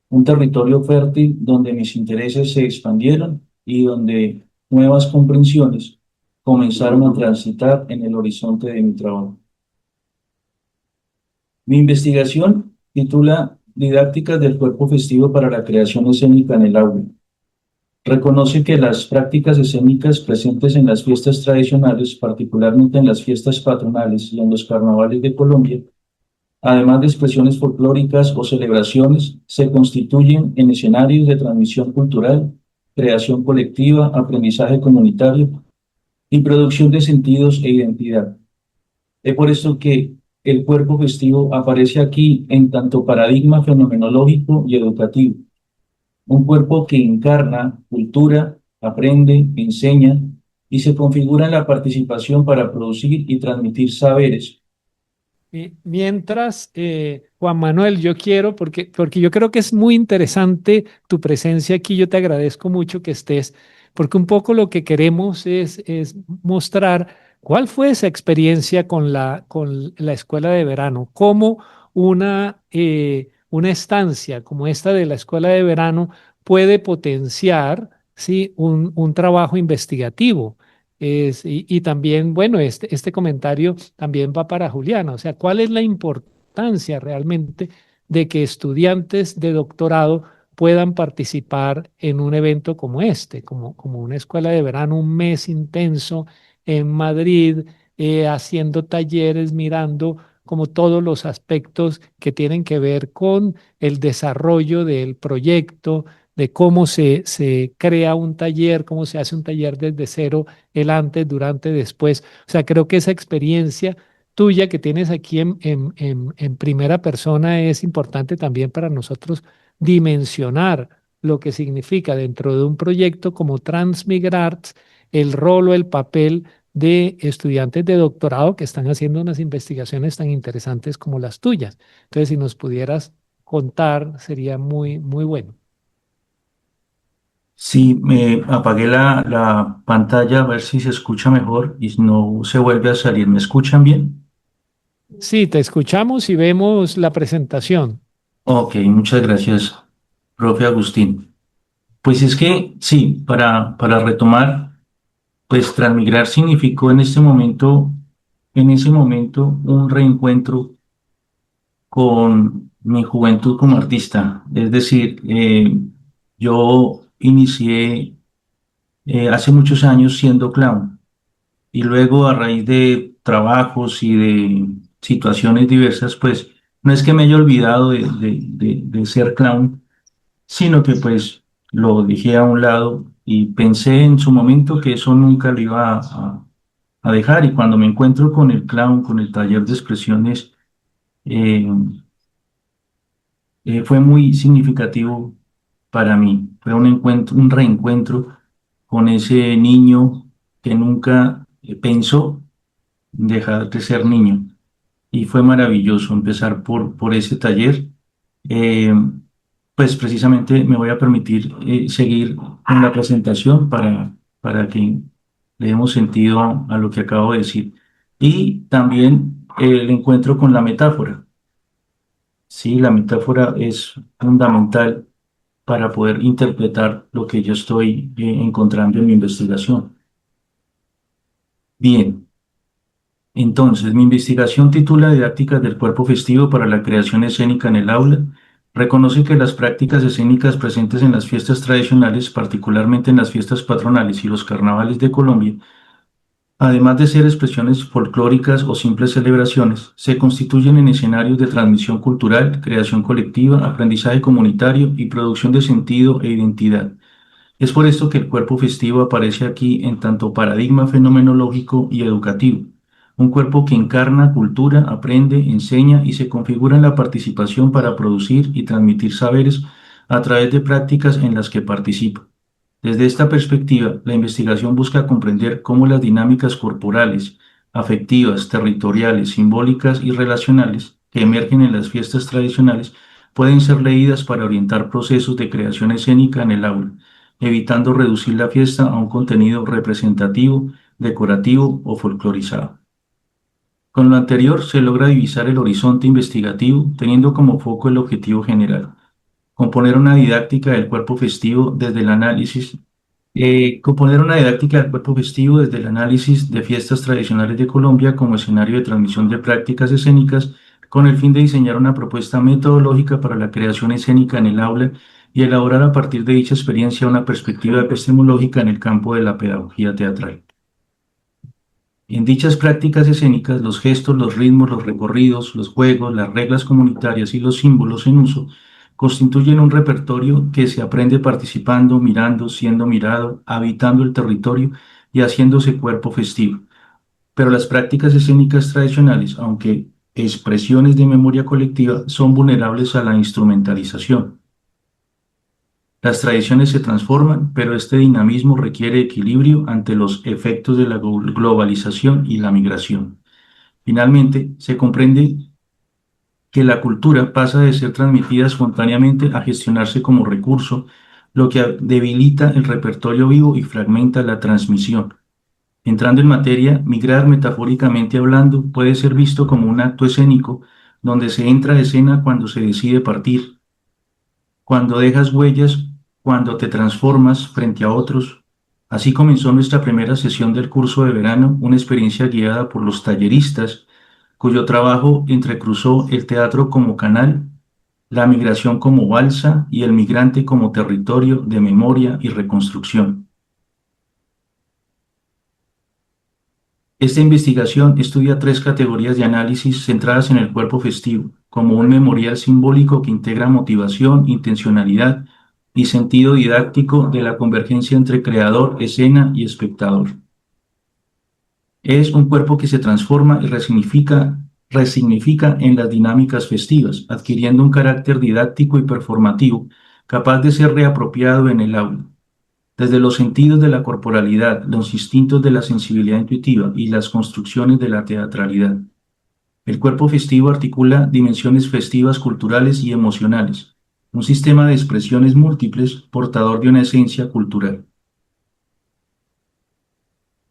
Un territorio fértil donde mis intereses se expandieron y donde nuevas comprensiones comenzaron a transitar en el horizonte de mi trabajo. Mi investigación titula Didácticas del cuerpo festivo para la creación escénica en el aula. Reconoce que las prácticas escénicas presentes en las fiestas tradicionales, particularmente en las fiestas patronales y en los carnavales de Colombia, además de expresiones folclóricas o celebraciones, se constituyen en escenarios de transmisión cultural, creación colectiva, aprendizaje comunitario y producción de sentidos e identidad. Es por esto que el cuerpo festivo aparece aquí en tanto paradigma fenomenológico y educativo. Un cuerpo que encarna cultura, aprende, enseña y se configura en la participación para producir y transmitir saberes. Mientras, Juan Manuel, yo quiero, porque yo creo que es muy interesante tu presencia aquí, yo te agradezco mucho que estés, porque un poco lo que queremos es mostrar cuál fue esa experiencia con la escuela de verano, cómo una estancia como esta de la escuela de verano puede potenciar, ¿sí? Un trabajo investigativo. Y también, bueno, este comentario también va para Juliana. O sea, ¿cuál es la importancia realmente de que estudiantes de doctorado puedan participar en un evento como este, como una escuela de verano, un mes intenso en Madrid, haciendo talleres, mirando como todos los aspectos que tienen que ver con el desarrollo del proyecto, de cómo se crea un taller, cómo se hace un taller desde cero, el antes, durante, después? O sea, creo que esa experiencia tuya que tienes aquí en primera persona es importante también para nosotros dimensionar lo que significa dentro de un proyecto como Transmigrarts el rol o el papel de estudiantes de doctorado que están haciendo unas investigaciones tan interesantes como las tuyas. Entonces, si nos pudieras contar, sería muy, muy bueno. Sí, me apagué la pantalla a ver si se escucha mejor y no se vuelve a salir. ¿Me escuchan bien? Sí, te escuchamos y vemos la presentación. Ok, muchas gracias, profe Agustín. Pues es que sí, para retomar, pues transmigrar significó en ese momento, un reencuentro con mi juventud como artista. Es decir, yo inicié hace muchos años siendo clown y luego a raíz de trabajos y de situaciones diversas, pues no es que me haya olvidado de ser clown, sino que pues lo dejé a un lado y pensé en su momento que eso nunca lo iba a dejar. Y cuando me encuentro con el clown, con el taller de expresiones, eh, fue muy significativo para mí. Fue un encuentro, un reencuentro con ese niño que nunca pensó dejar de ser niño. Y fue maravilloso empezar por ese taller. Eh, pues precisamente me voy a permitir seguir con la presentación para que le demos sentido a lo que acabo de decir. Y también el encuentro con la metáfora. Sí, la metáfora es fundamental para poder interpretar lo que yo estoy encontrando en mi investigación. Bien, entonces mi investigación titula Didácticas del cuerpo festivo para la creación escénica en el aula. Reconoce que las prácticas escénicas presentes en las fiestas tradicionales, particularmente en las fiestas patronales y los carnavales de Colombia, además de ser expresiones folclóricas o simples celebraciones, se constituyen en escenarios de transmisión cultural, creación colectiva, aprendizaje comunitario y producción de sentido e identidad. Es por esto que el cuerpo festivo aparece aquí en tanto paradigma fenomenológico y educativo, un cuerpo que encarna cultura, aprende, enseña y se configura en la participación para producir y transmitir saberes a través de prácticas en las que participa. Desde esta perspectiva, la investigación busca comprender cómo las dinámicas corporales, afectivas, territoriales, simbólicas y relacionales que emergen en las fiestas tradicionales pueden ser leídas para orientar procesos de creación escénica en el aula, evitando reducir la fiesta a un contenido representativo, decorativo o folclorizado. Con lo anterior se logra divisar el horizonte investigativo teniendo como foco el objetivo general, componer una didáctica del cuerpo festivo desde el análisis de fiestas tradicionales de Colombia como escenario de transmisión de prácticas escénicas con el fin de diseñar una propuesta metodológica para la creación escénica en el aula y elaborar a partir de dicha experiencia una perspectiva epistemológica en el campo de la pedagogía teatral. En dichas prácticas escénicas, los gestos, los ritmos, los recorridos, los juegos, las reglas comunitarias y los símbolos en uso constituyen un repertorio que se aprende participando, mirando, siendo mirado, habitando el territorio y haciéndose cuerpo festivo. Pero las prácticas escénicas tradicionales, aunque expresiones de memoria colectiva, son vulnerables a la instrumentalización. Las tradiciones se transforman, pero este dinamismo requiere equilibrio ante los efectos de la globalización y la migración. Finalmente, se comprende que la cultura pasa de ser transmitida espontáneamente a gestionarse como recurso, lo que debilita el repertorio vivo y fragmenta la transmisión. Entrando en materia, migrar metafóricamente hablando puede ser visto como un acto escénico donde se entra a escena cuando se decide partir, cuando dejas huellas, cuando te transformas frente a otros. Así comenzó nuestra primera sesión del curso de verano, una experiencia guiada por los talleristas, cuyo trabajo entrecruzó el teatro como canal, la migración como balsa y el migrante como territorio de memoria y reconstrucción. Esta investigación estudia 3 categorías de análisis centradas en el cuerpo festivo, como un memorial simbólico que integra motivación, intencionalidad y sentido didáctico de la convergencia entre creador, escena y espectador. Es un cuerpo que se transforma y resignifica en las dinámicas festivas, adquiriendo un carácter didáctico y performativo, capaz de ser reapropiado en el aula. Desde los sentidos de la corporalidad, los instintos de la sensibilidad intuitiva y las construcciones de la teatralidad. El cuerpo festivo articula dimensiones festivas culturales y emocionales, un sistema de expresiones múltiples portador de una esencia cultural.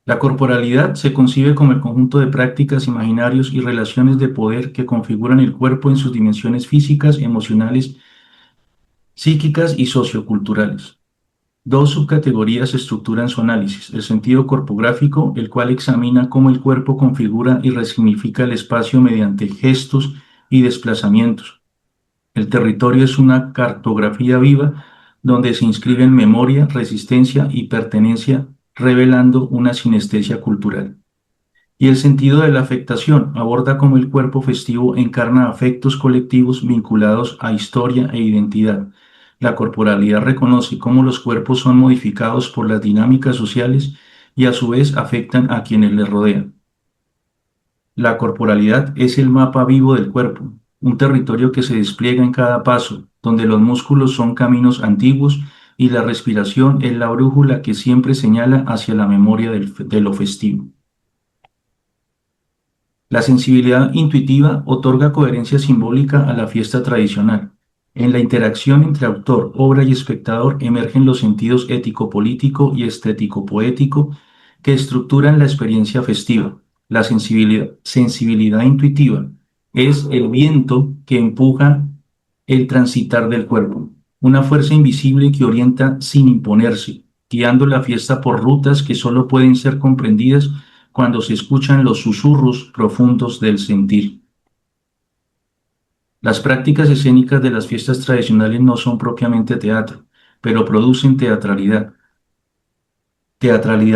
La corporalidad se concibe como el conjunto de prácticas, imaginarios y relaciones de poder que configuran el cuerpo en sus dimensiones físicas, emocionales, psíquicas y socioculturales. 2 subcategorías estructuran su análisis: el sentido corpográfico, el cual examina cómo el cuerpo configura y resignifica el espacio mediante gestos y desplazamientos. El territorio es una cartografía viva donde se inscriben memoria, resistencia y pertenencia, revelando una sinestesia cultural. Y el sentido de la afectación aborda cómo el cuerpo festivo encarna afectos colectivos vinculados a historia e identidad. La corporalidad reconoce cómo los cuerpos son modificados por las dinámicas sociales y a su vez afectan a quienes les rodean. La corporalidad es el mapa vivo del cuerpo, un territorio que se despliega en cada paso, donde los músculos son caminos antiguos y la respiración es la brújula que siempre señala hacia la memoria de lo festivo. La sensibilidad intuitiva otorga coherencia simbólica a la fiesta tradicional. En la interacción entre autor, obra y espectador emergen los sentidos ético-político y estético-poético que estructuran la experiencia festiva. La sensibilidad intuitiva es el viento que empuja el transitar del cuerpo, una fuerza invisible que orienta sin imponerse, guiando la fiesta por rutas que solo pueden ser comprendidas cuando se escuchan los susurros profundos del sentir. Las prácticas escénicas de las fiestas tradicionales no son propiamente teatro, pero producen teatralidad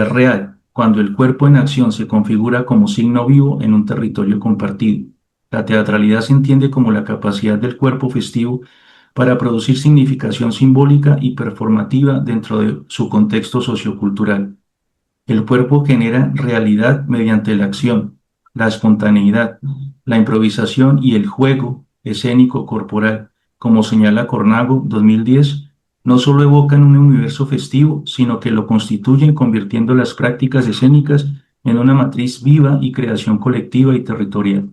real, cuando el cuerpo en acción se configura como signo vivo en un territorio compartido. La teatralidad se entiende como la capacidad del cuerpo festivo para producir significación simbólica y performativa dentro de su contexto sociocultural. El cuerpo genera realidad mediante la acción, la espontaneidad, la improvisación y el juego escénico corporal, como señala Cornago 2010, no solo evocan un universo festivo, sino que lo constituyen convirtiendo las prácticas escénicas en una matriz viva y creación colectiva y territorial.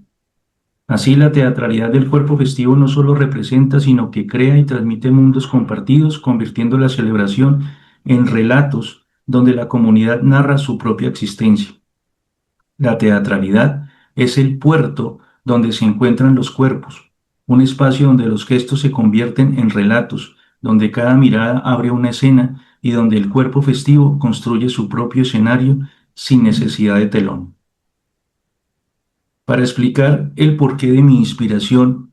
Así, la teatralidad del cuerpo festivo no solo representa, sino que crea y transmite mundos compartidos, convirtiendo la celebración en relatos donde la comunidad narra su propia existencia. La teatralidad es el puerto donde se encuentran los cuerpos, un espacio donde los gestos se convierten en relatos, donde cada mirada abre una escena y donde el cuerpo festivo construye su propio escenario sin necesidad de telón. Para explicar el porqué de mi inspiración,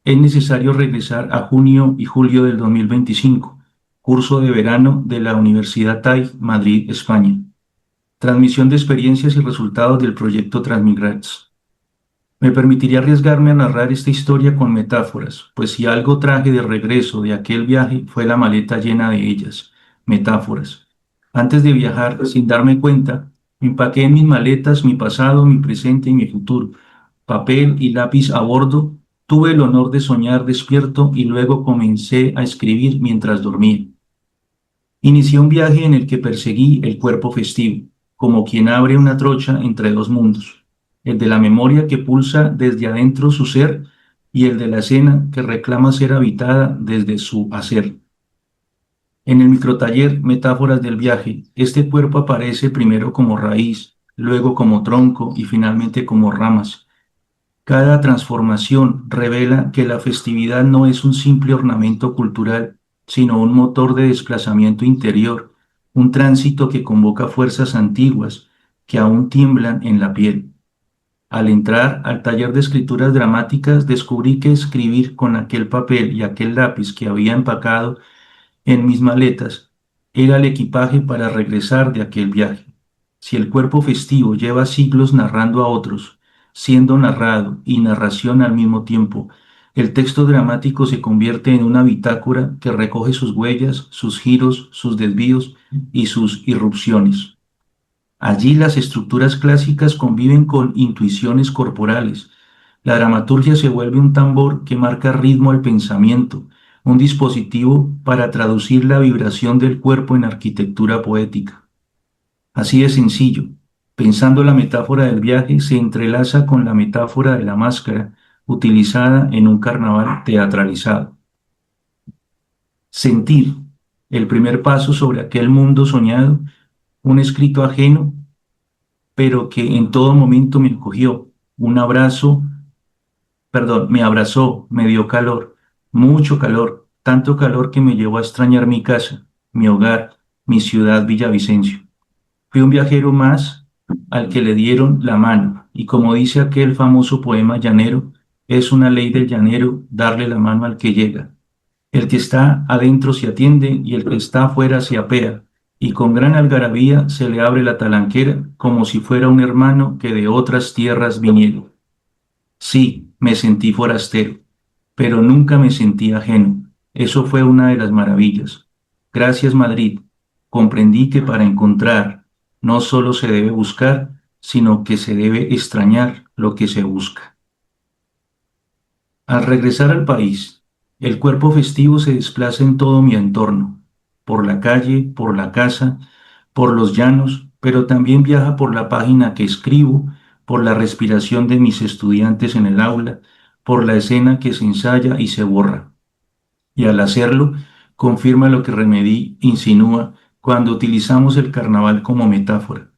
es necesario regresar a junio y julio del 2025, curso de verano de la Universidad TAI, Madrid, España. Transmisión de experiencias y resultados del proyecto Transmigrats. Me permitiría arriesgarme a narrar esta historia con metáforas, pues si algo traje de regreso de aquel viaje fue la maleta llena de ellas, metáforas. Antes de viajar, sin darme cuenta, empaqué en mis maletas mi pasado, mi presente y mi futuro. Papel y lápiz a bordo, tuve el honor de soñar despierto y luego comencé a escribir mientras dormía. Inicié un viaje en el que perseguí el cuerpo festivo, como quien abre una trocha entre dos mundos, el de la memoria que pulsa desde adentro su ser y el de la escena que reclama ser habitada desde su hacer. En el microtaller Metáforas del viaje, este cuerpo aparece primero como raíz, luego como tronco y finalmente como ramas. Cada transformación revela que la festividad no es un simple ornamento cultural, sino un motor de desplazamiento interior, un tránsito que convoca fuerzas antiguas que aún tiemblan en la piel. Al entrar al taller de escrituras dramáticas, descubrí que escribir con aquel papel y aquel lápiz que había empacado en mis maletas era el equipaje para regresar de aquel viaje. Si el cuerpo festivo lleva siglos narrando a otros, siendo narrado y narración al mismo tiempo, el texto dramático se convierte en una bitácora que recoge sus huellas, sus giros, sus desvíos y sus irrupciones. Allí las estructuras clásicas conviven con intuiciones corporales. La dramaturgia se vuelve un tambor que marca ritmo al pensamiento, un dispositivo para traducir la vibración del cuerpo en arquitectura poética. Así de sencillo, pensando la metáfora del viaje se entrelaza con la metáfora de la máscara utilizada en un carnaval teatralizado. Sentir, el primer paso sobre aquel mundo soñado, un escrito ajeno, pero que en todo momento me acogió, me abrazó, me dio calor, mucho calor, tanto calor que me llevó a extrañar mi casa, mi hogar, mi ciudad Villavicencio. Fui un viajero más al que le dieron la mano, y como dice aquel famoso poema llanero, es una ley del llanero darle la mano al que llega. El que está adentro se atiende y el que está afuera se apea, y con gran algarabía se le abre la talanquera como si fuera un hermano que de otras tierras viniera. Sí, me sentí forastero, pero nunca me sentí ajeno. Eso fue una de las maravillas. Gracias, Madrid. Comprendí que para encontrar no solo se debe buscar, sino que se debe extrañar lo que se busca. Al regresar al país, el cuerpo festivo se desplaza en todo mi entorno, por la calle, por la casa, por los llanos, pero también viaja por la página que escribo, por la respiración de mis estudiantes en el aula, por la escena que se ensaya y se borra. Y al hacerlo, confirma lo que Remedy insinúa cuando utilizamos el carnaval como metáfora.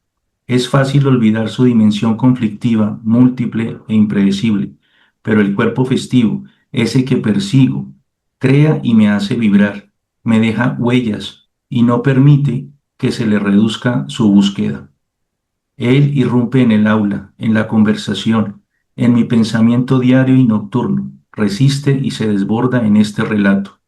Es fácil olvidar su dimensión conflictiva, múltiple e impredecible, pero el cuerpo festivo, ese que persigo, crea y me hace vibrar, me deja huellas y no permite que se le reduzca su búsqueda. Él irrumpe en el aula, en la conversación, en mi pensamiento diario y nocturno, resiste y se desborda en este relato.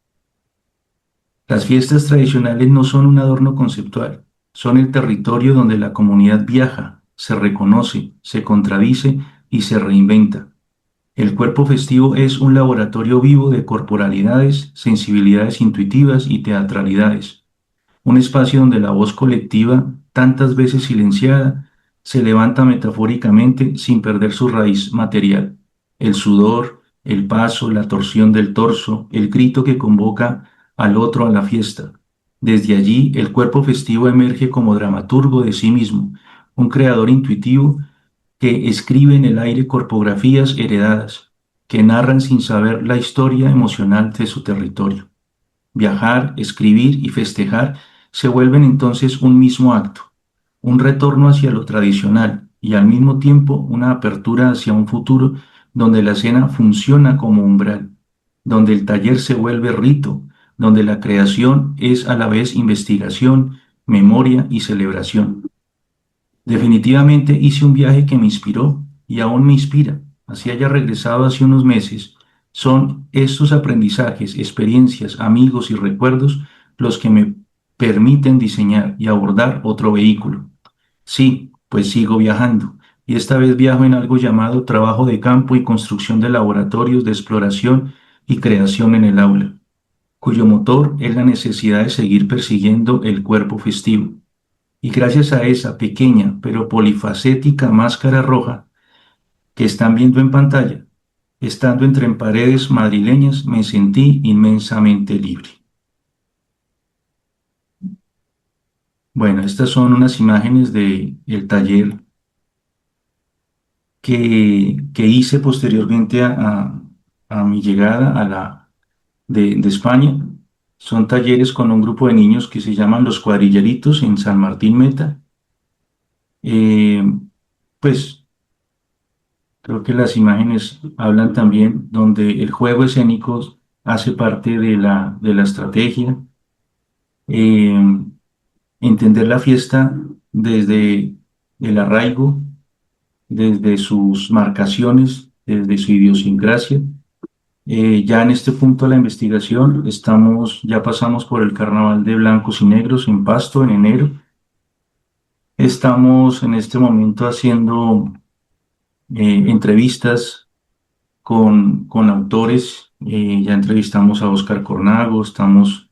Las fiestas tradicionales no son un adorno conceptual, son el territorio donde la comunidad viaja, se reconoce, se contradice y se reinventa. El cuerpo festivo es un laboratorio vivo de corporalidades, sensibilidades intuitivas y teatralidades, un espacio donde la voz colectiva, tantas veces silenciada, se levanta metafóricamente sin perder su raíz material. El sudor, el paso, la torsión del torso, el grito que convoca al otro a la fiesta. Desde allí, el cuerpo festivo emerge como dramaturgo de sí mismo, un creador intuitivo que escribe en el aire corpografías heredadas, que narran sin saber la historia emocional de su territorio. Viajar, escribir y festejar se vuelven entonces un mismo acto, un retorno hacia lo tradicional y al mismo tiempo una apertura hacia un futuro donde la escena funciona como umbral, donde el taller se vuelve rito, donde la creación es a la vez investigación, memoria y celebración. Definitivamente hice un viaje que me inspiró y aún me inspira. Así haya regresado hace unos meses, son estos aprendizajes, experiencias, amigos y recuerdos los que me permiten diseñar y abordar otro vehículo. Sí, pues sigo viajando, y esta vez viajo en algo llamado trabajo de campo y construcción de laboratorios de exploración y creación en el aula, cuyo motor es la necesidad de seguir persiguiendo el cuerpo festivo. Y gracias a esa pequeña pero polifacética máscara roja que están viendo en pantalla, estando entre paredes madrileñas, me sentí inmensamente libre. Bueno, estas son unas imágenes del taller que hice posteriormente a mi llegada de España. Son talleres con un grupo de niños que se llaman Los Cuadrilleritos en San Martín Meta. Eh, pues creo que las imágenes hablan también donde el juego escénico hace parte de la estrategia. Eh, Entender la fiesta desde el arraigo, desde sus marcaciones, desde su idiosincrasia. Ya en este punto de la investigación ya pasamos por el Carnaval de Blancos y Negros en Pasto en enero. Estamos en este momento haciendo entrevistas con autores. Ya entrevistamos a Óscar Cornago, estamos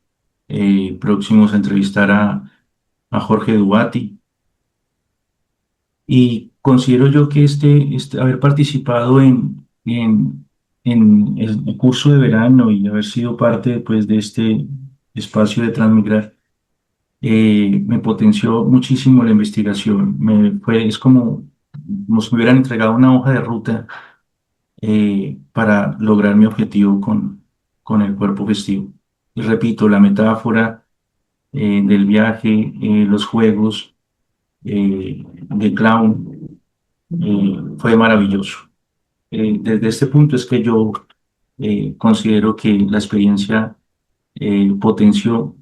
próximos a entrevistar a Jorge Duati. Y considero yo que haber participado en el curso de verano y haber sido parte pues, de este espacio de Transmigrar, me potenció muchísimo la investigación. Es como si me hubieran entregado una hoja de ruta para lograr mi objetivo con el cuerpo festivo. Y repito, la metáfora del viaje, los juegos de clown, fue maravilloso. Desde este punto es que yo considero que la experiencia potenció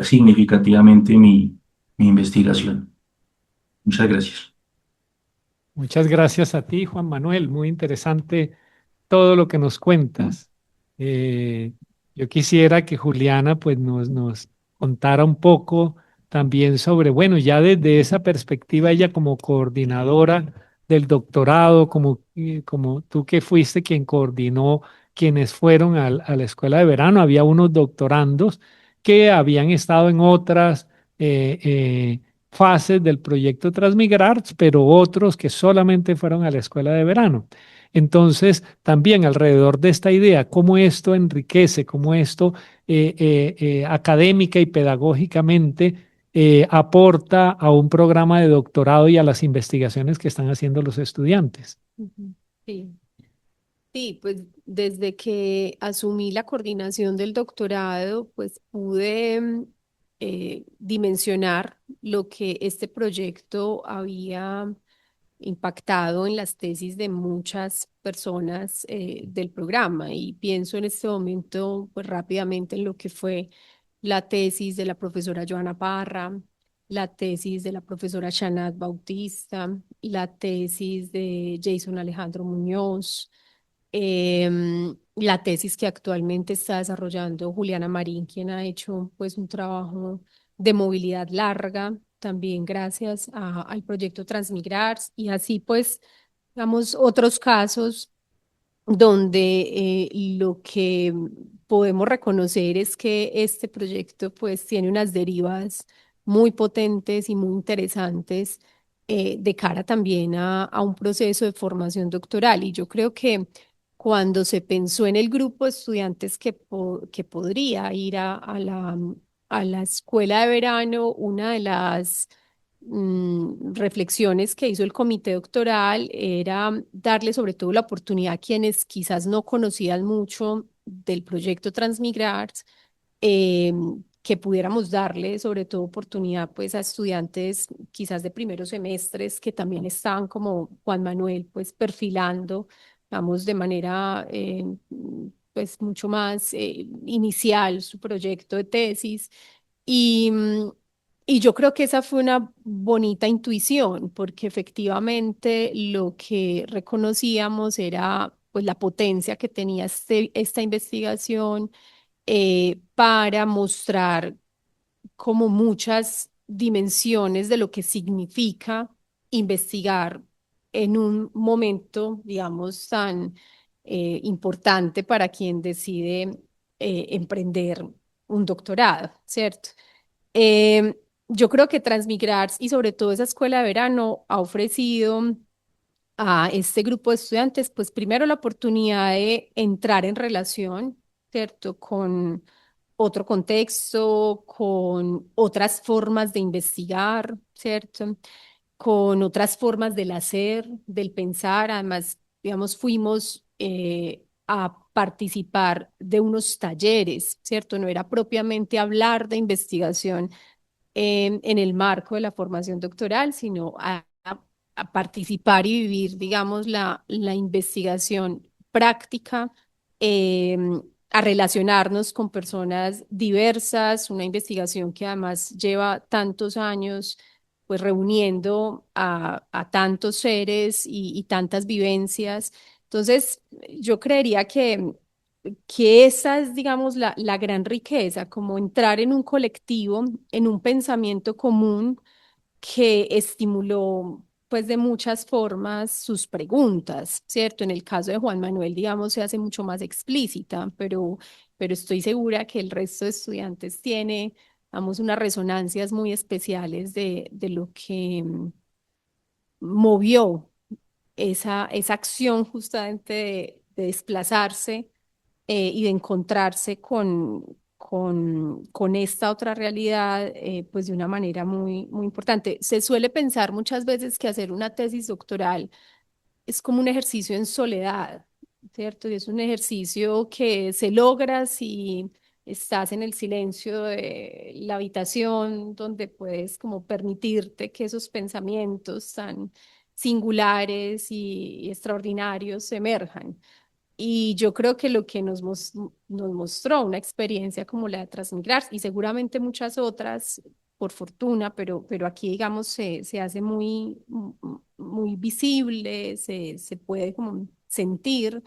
significativamente mi investigación. Muchas gracias. Muchas gracias a ti, Juan Manuel. Muy interesante todo lo que nos cuentas. Eh, yo quisiera que Juliana pues nos contara un poco también sobre, bueno, ya desde esa perspectiva, ella como coordinadora del doctorado, como tú que fuiste quien coordinó quienes fueron a la escuela de verano, había unos doctorandos que habían estado en otras fases del proyecto Transmigrar, pero otros que solamente fueron a la escuela de verano. Entonces, también alrededor de esta idea, cómo esto enriquece, cómo esto académica y pedagógicamente aporta a un programa de doctorado y a las investigaciones que están haciendo los estudiantes. Ujú. Sí. Sí, pues desde que asumí la coordinación del doctorado, pues pude dimensionar lo que este proyecto había impactado en las tesis de muchas personas del programa. Y pienso en este momento, pues rápidamente en lo que fue la tesis de la profesora Joana Parra, la tesis de la profesora Shanat Bautista, la tesis de Jason Alejandro Muñoz, la tesis que actualmente está desarrollando Juliana Marín, quien ha hecho pues un trabajo de movilidad larga, también gracias al proyecto Transmigrar, y así pues, digamos, otros casos donde lo que podemos reconocer es que este proyecto pues tiene unas derivas muy potentes y muy interesantes de cara también a un proceso de formación doctoral. Y yo creo que cuando se pensó en el grupo de estudiantes que podría ir a la escuela de verano, una de las reflexiones que hizo el comité doctoral era darle sobre todo la oportunidad a quienes quizás no conocían mucho del proyecto Transmigrar, eh, que pudiéramos darle sobre todo oportunidad pues a estudiantes quizás de primeros semestres que también estaban como Juan Manuel pues perfilando, vamos, de manera pues mucho más inicial su proyecto de tesis. Y, y yo creo que esa fue una bonita intuición, porque efectivamente lo que reconocíamos era pues la potencia que tenía esta investigación para mostrar como muchas dimensiones de lo que significa investigar en un momento, digamos, tan importante para quien decide emprender un doctorado, ¿cierto? Eh, yo creo que Transmigrar y sobre todo esa escuela de verano ha ofrecido a este grupo de estudiantes, pues primero la oportunidad de entrar en relación, ¿cierto? Con otro contexto, con otras formas de investigar, ¿cierto? Con otras formas del hacer, del pensar. Además, digamos, fuimos a participar de unos talleres, ¿cierto? No era propiamente hablar de investigación en el marco de la formación doctoral, sino a participar y vivir, digamos, la investigación práctica, eh, a relacionarnos con personas diversas, una investigación que además lleva tantos años, pues reuniendo a tantos seres y tantas vivencias. Entonces, yo creería que esa es, digamos, la gran riqueza, como entrar en un colectivo, en un pensamiento común que estimuló, pues, de muchas formas sus preguntas, ¿cierto? En el caso de Juan Manuel, digamos, se hace mucho más explícita, pero estoy segura que el resto de estudiantes tiene, digamos, unas resonancias muy especiales de lo que movió esa acción justamente de desplazarse y de encontrarse con esta otra realidad, pues de una manera muy, muy importante. Se suele pensar muchas veces que hacer una tesis doctoral es como un ejercicio en soledad, ¿cierto? Y es un ejercicio que se logra si estás en el silencio de la habitación, donde puedes como permitirte que esos pensamientos tan singulares y extraordinarios emerjan. Y yo creo que lo que nos mostró una experiencia como la de Transmigrar y seguramente muchas otras, por fortuna, pero aquí, digamos, se hace muy visible, se puede como sentir,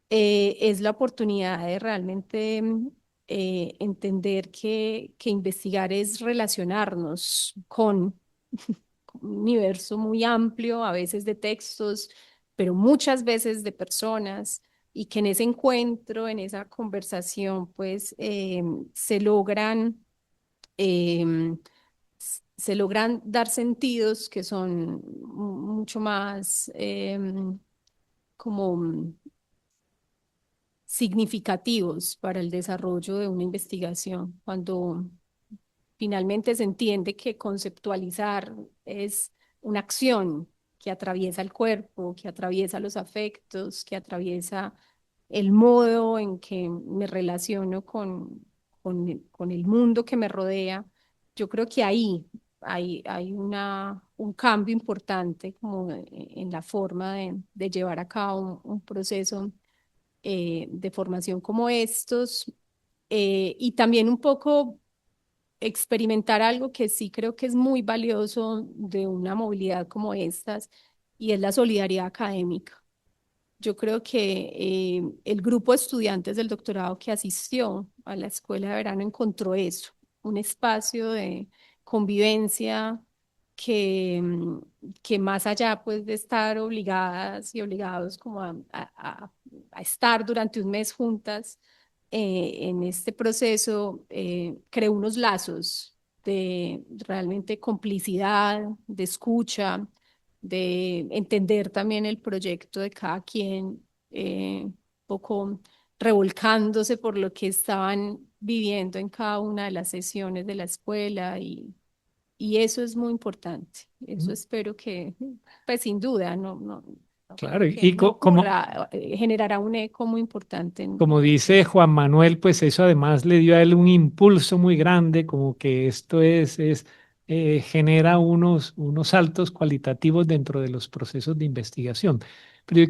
es la oportunidad de realmente entender que investigar es relacionarnos con un universo muy amplio, a veces de textos, pero muchas veces de personas, y que en ese encuentro, en esa conversación, pues em, se logran dar sentidos que son mucho más como significativos para el desarrollo de una investigación. Cuando finalmente se entiende que conceptualizar es una acción que atraviesa el cuerpo, que atraviesa los afectos, que atraviesa el modo en que me relaciono con el mundo que me rodea. Yo creo que ahí hay un cambio importante como en la forma de llevar a cabo un proceso de formación como estos, y también un poco experimentar algo que sí creo que es muy valioso de una movilidad como estas, y es la solidaridad académica. Yo creo que el grupo de estudiantes del doctorado que asistió a la escuela de verano encontró eso, un espacio de convivencia que más allá pues de estar obligadas y obligados como a estar durante un mes juntas en este proceso, creó unos lazos de realmente complicidad, de escucha, de entender también el proyecto de cada quien, un poco revolcándose por lo que estaban viviendo en cada una de las sesiones de la escuela, y eso es muy importante. Eso espero que, pues sin duda, no Claro, creo que y no como, ocurra, generará un eco muy importante como en dice estos. Juan Manuel, pues eso además le dio a él un impulso muy grande, como que esto genera unos saltos cualitativos dentro de los procesos de investigación. Pero yo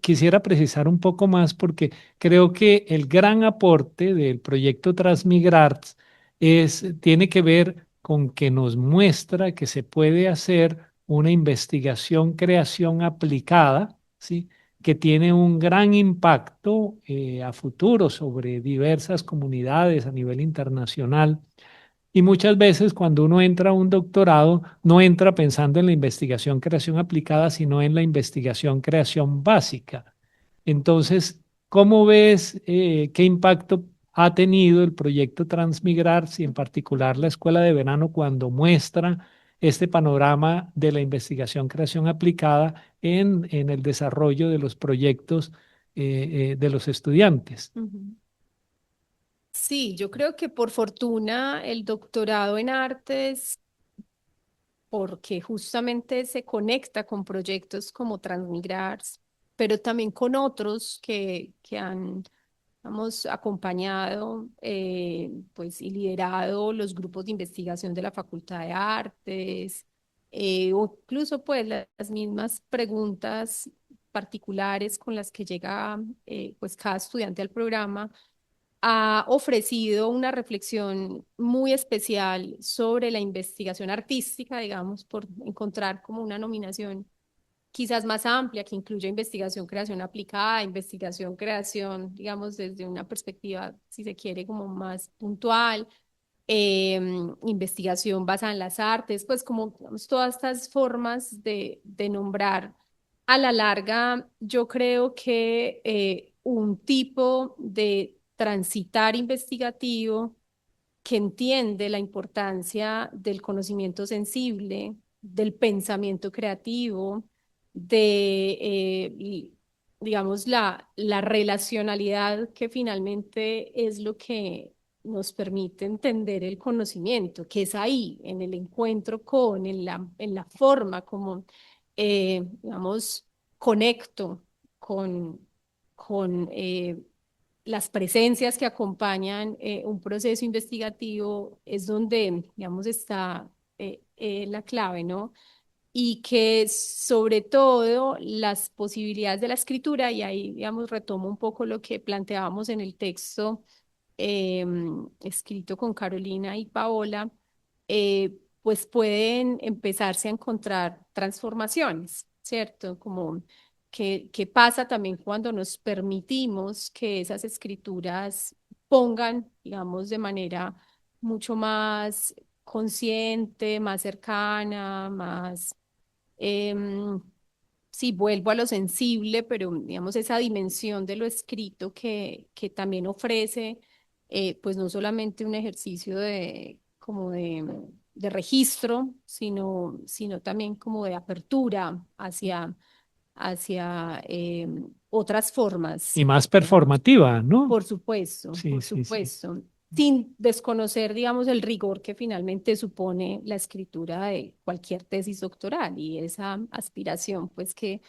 quisiera precisar un poco más porque creo que el gran aporte del proyecto Transmigrarts tiene que ver con que nos muestra que se puede hacer una investigación, creación aplicada, ¿sí? Que tiene un gran impacto a futuro sobre diversas comunidades a nivel internacional. Y muchas veces cuando uno entra a un doctorado, no entra pensando en la investigación, creación aplicada, sino en la investigación, creación básica. Entonces, ¿cómo ves qué impacto ha tenido el proyecto Transmigrar, y en particular la Escuela de Verano, cuando muestra este panorama de la investigación, creación aplicada en el desarrollo de los proyectos de los estudiantes? Ujú. Sí, yo creo que por fortuna el doctorado en artes, porque justamente se conecta con proyectos como Transmigrar, pero también con otros que han, hemos acompañado pues, y liderado los grupos de investigación de la Facultad de Artes, o incluso pues las mismas preguntas particulares con las que llega pues cada estudiante al programa, ha ofrecido una reflexión muy especial sobre la investigación artística, digamos, por encontrar como una nominación quizás más amplia, que incluya investigación, creación aplicada, investigación, creación, digamos, desde una perspectiva, si se quiere, como más puntual, investigación basada en las artes, pues como digamos, todas estas formas de nombrar. A la larga, yo creo que un tipo de transitar investigativo que entiende la importancia del conocimiento sensible, del pensamiento creativo, de, digamos, la relacionalidad que finalmente es lo que nos permite entender el conocimiento, que es ahí, en el encuentro con, en la forma como, digamos, conecto con las presencias que acompañan un proceso investigativo, es donde, digamos, está la clave, ¿no? Y que sobre todo las posibilidades de la escritura, y ahí, digamos, retomo un poco lo que planteábamos en el texto escrito con Carolina y Paola, pues pueden empezarse a encontrar transformaciones, ¿cierto? Como que pasa también cuando nos permitimos que esas escrituras pongan, digamos, de manera mucho más consciente, más cercana, más sí, vuelvo a lo sensible, pero digamos esa dimensión de lo escrito que también ofrece, pues no solamente un ejercicio como de registro, sino también como de apertura hacia otras formas. Y más eh, performativa, ¿no? Sí, por sí, sí. supuesto, sin desconocer, digamos, el rigor que finalmente supone la escritura de cualquier tesis doctoral y esa aspiración, pues que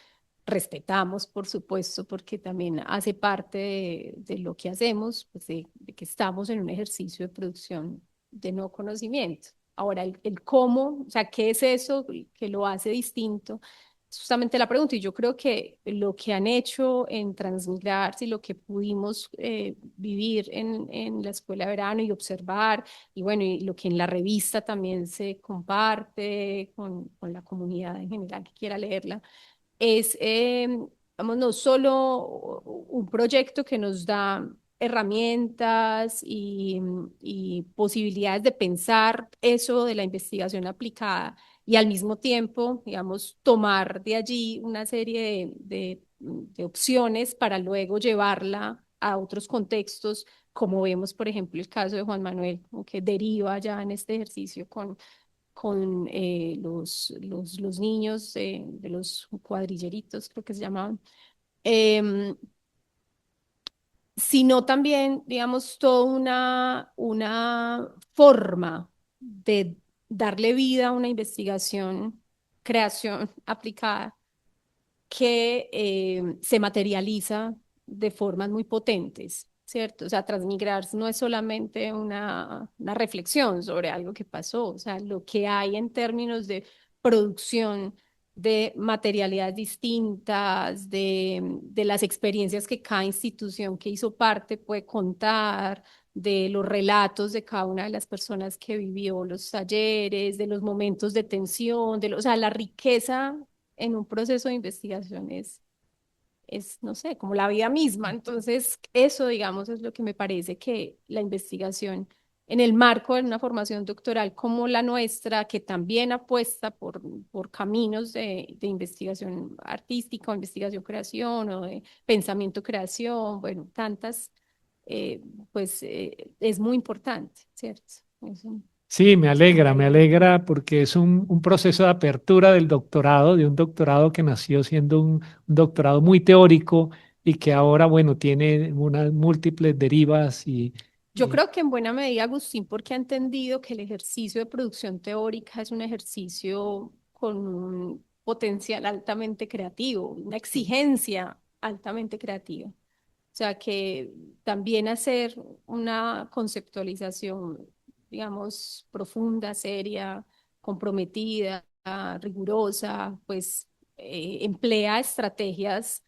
respetamos, por supuesto, porque también hace parte de lo que hacemos, pues de que estamos en un ejercicio de producción de no conocimiento. Ahora, el cómo, o sea, ¿qué es eso que lo hace distinto? Es justamente la pregunta. Y yo creo que lo que han hecho en Transmigrar, y lo que pudimos vivir en la escuela de verano y observar, y bueno, y lo que en la revista también se comparte con la comunidad en general que quiera leerla, es, vamos, no solo un proyecto que nos da herramientas y posibilidades de pensar eso de la investigación aplicada y al mismo tiempo, digamos, tomar de allí una serie de opciones para luego llevarla a otros contextos, como vemos, por ejemplo, el caso de Juan Manuel, que deriva ya en este ejercicio con los niños de los cuadrilleritos, creo que se llamaban, em, sino también, digamos, toda una forma de darle vida a una investigación, creación aplicada que se materializa de formas muy potentes, ¿cierto? O sea, transmigrar no es solamente una reflexión sobre algo que pasó, o sea, lo que hay en términos de producción de materialidades distintas, de las experiencias que cada institución que hizo parte puede contar, de los relatos de cada una de las personas que vivió los talleres, de los momentos de tensión, o sea, la riqueza en un proceso de investigación no sé, como la vida misma. Entonces, eso, digamos, es lo que me parece que la investigación en el marco de una formación doctoral como la nuestra, que también apuesta por caminos de investigación artística o investigación creación o de pensamiento creación, bueno, tantas, pues es muy importante, ¿cierto? Sí, me alegra porque es un proceso de apertura del doctorado, de un doctorado que nació siendo un doctorado muy teórico y que ahora, bueno, tiene unas múltiples derivas Yo y creo que en buena medida Agustín, porque ha entendido que el ejercicio de producción teórica es un ejercicio con un potencial altamente creativo, una exigencia altamente creativa. O sea, que también hacer una conceptualización, digamos, profunda, seria, comprometida, rigurosa, pues emplea estrategias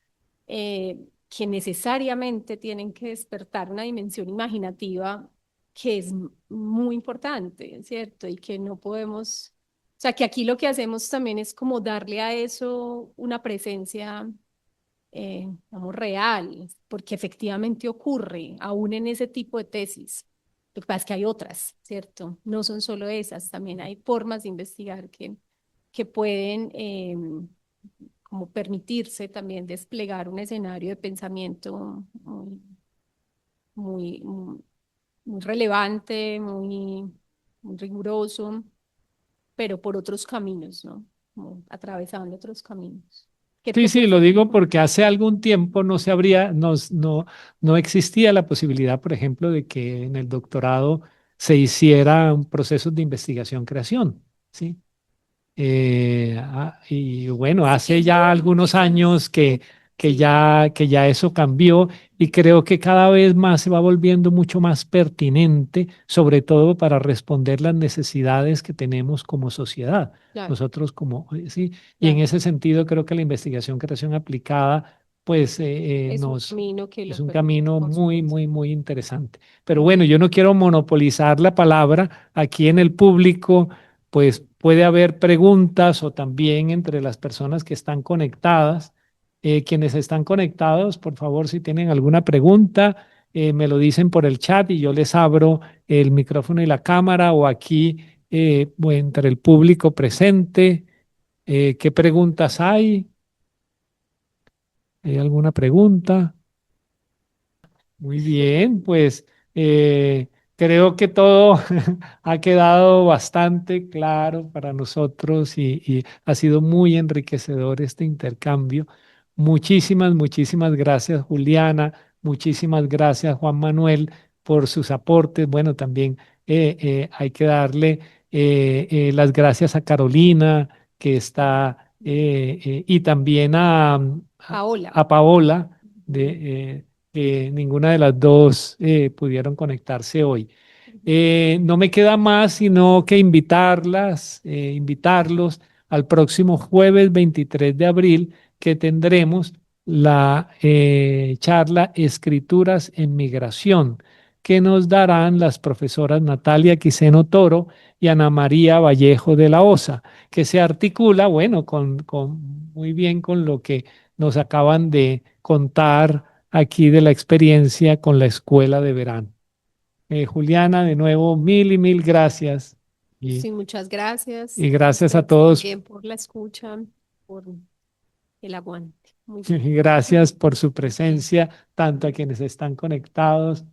que necesariamente tienen que despertar una dimensión imaginativa que es muy importante, ¿cierto? Y que no podemos, o sea, que aquí lo que hacemos también es como darle a eso una presencia digamos, real, porque efectivamente ocurre, aún en ese tipo de tesis. Lo que pasa es que hay otras, ¿cierto? No son solo esas, también hay formas de investigar que pueden como permitirse también desplegar un escenario de pensamiento muy, muy, muy relevante, muy riguroso, pero por otros caminos, ¿no? Como atravesando otros caminos. ¿Qué sí, sí, propone? lo digo porque hace algún tiempo no existía la posibilidad, por ejemplo, de que en el doctorado se hiciera un proceso de investigación-creación, ¿sí? Y bueno, hace Sí, ya algunos años sí, que ya eso cambió y creo que cada vez más se va volviendo mucho más pertinente, sobre todo para responder las necesidades que tenemos como sociedad, claro, nosotros como, sí, y en claro. ese sentido creo que la investigación, creación aplicada, pues Es un camino que es lo un permite, camino por supuesto. muy interesante. Pero bueno, yo no quiero monopolizar la palabra aquí en el público pues puede haber preguntas o también entre las personas que están conectadas. Quienes están conectados, por favor, si tienen alguna pregunta, me lo dicen por el chat y yo les abro el micrófono y la cámara o aquí o entre el público presente. ¿Qué preguntas hay? ¿Hay alguna pregunta? Muy bien, pues creo que todo ha quedado bastante claro para nosotros y ha sido muy enriquecedor este intercambio. Muchísimas gracias, Juliana. Muchísimas gracias, Juan Manuel, por sus aportes. Bueno, también hay que darle las gracias a Carolina, que está, y también Paola. a Paola de que ninguna de las dos pudieron conectarse hoy. No me queda más sino que invitarlos al próximo jueves 23 de abril, que tendremos la charla Escrituras en Migración, que nos darán las profesoras Natalia Quiseno Toro y Ana María Vallejo de la Osa, que se articula, bueno, muy bien con lo que nos acaban de contar aquí de la experiencia con la escuela de verano. Juliana, de nuevo, mil y mil gracias. Y, Sí, muchas gracias y a gracias a ustedes todos. también por la escucha, por el aguante. Muy Y bien. gracias por su presencia, tanto a quienes están conectados.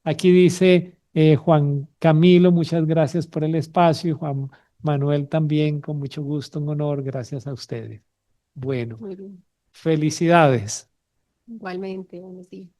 Aquí dice Juan Camilo, muchas gracias por el espacio, y Juan Manuel también, con mucho gusto, un honor, gracias a ustedes. Bueno, Muy bien. felicidades. Igualmente, buenos días.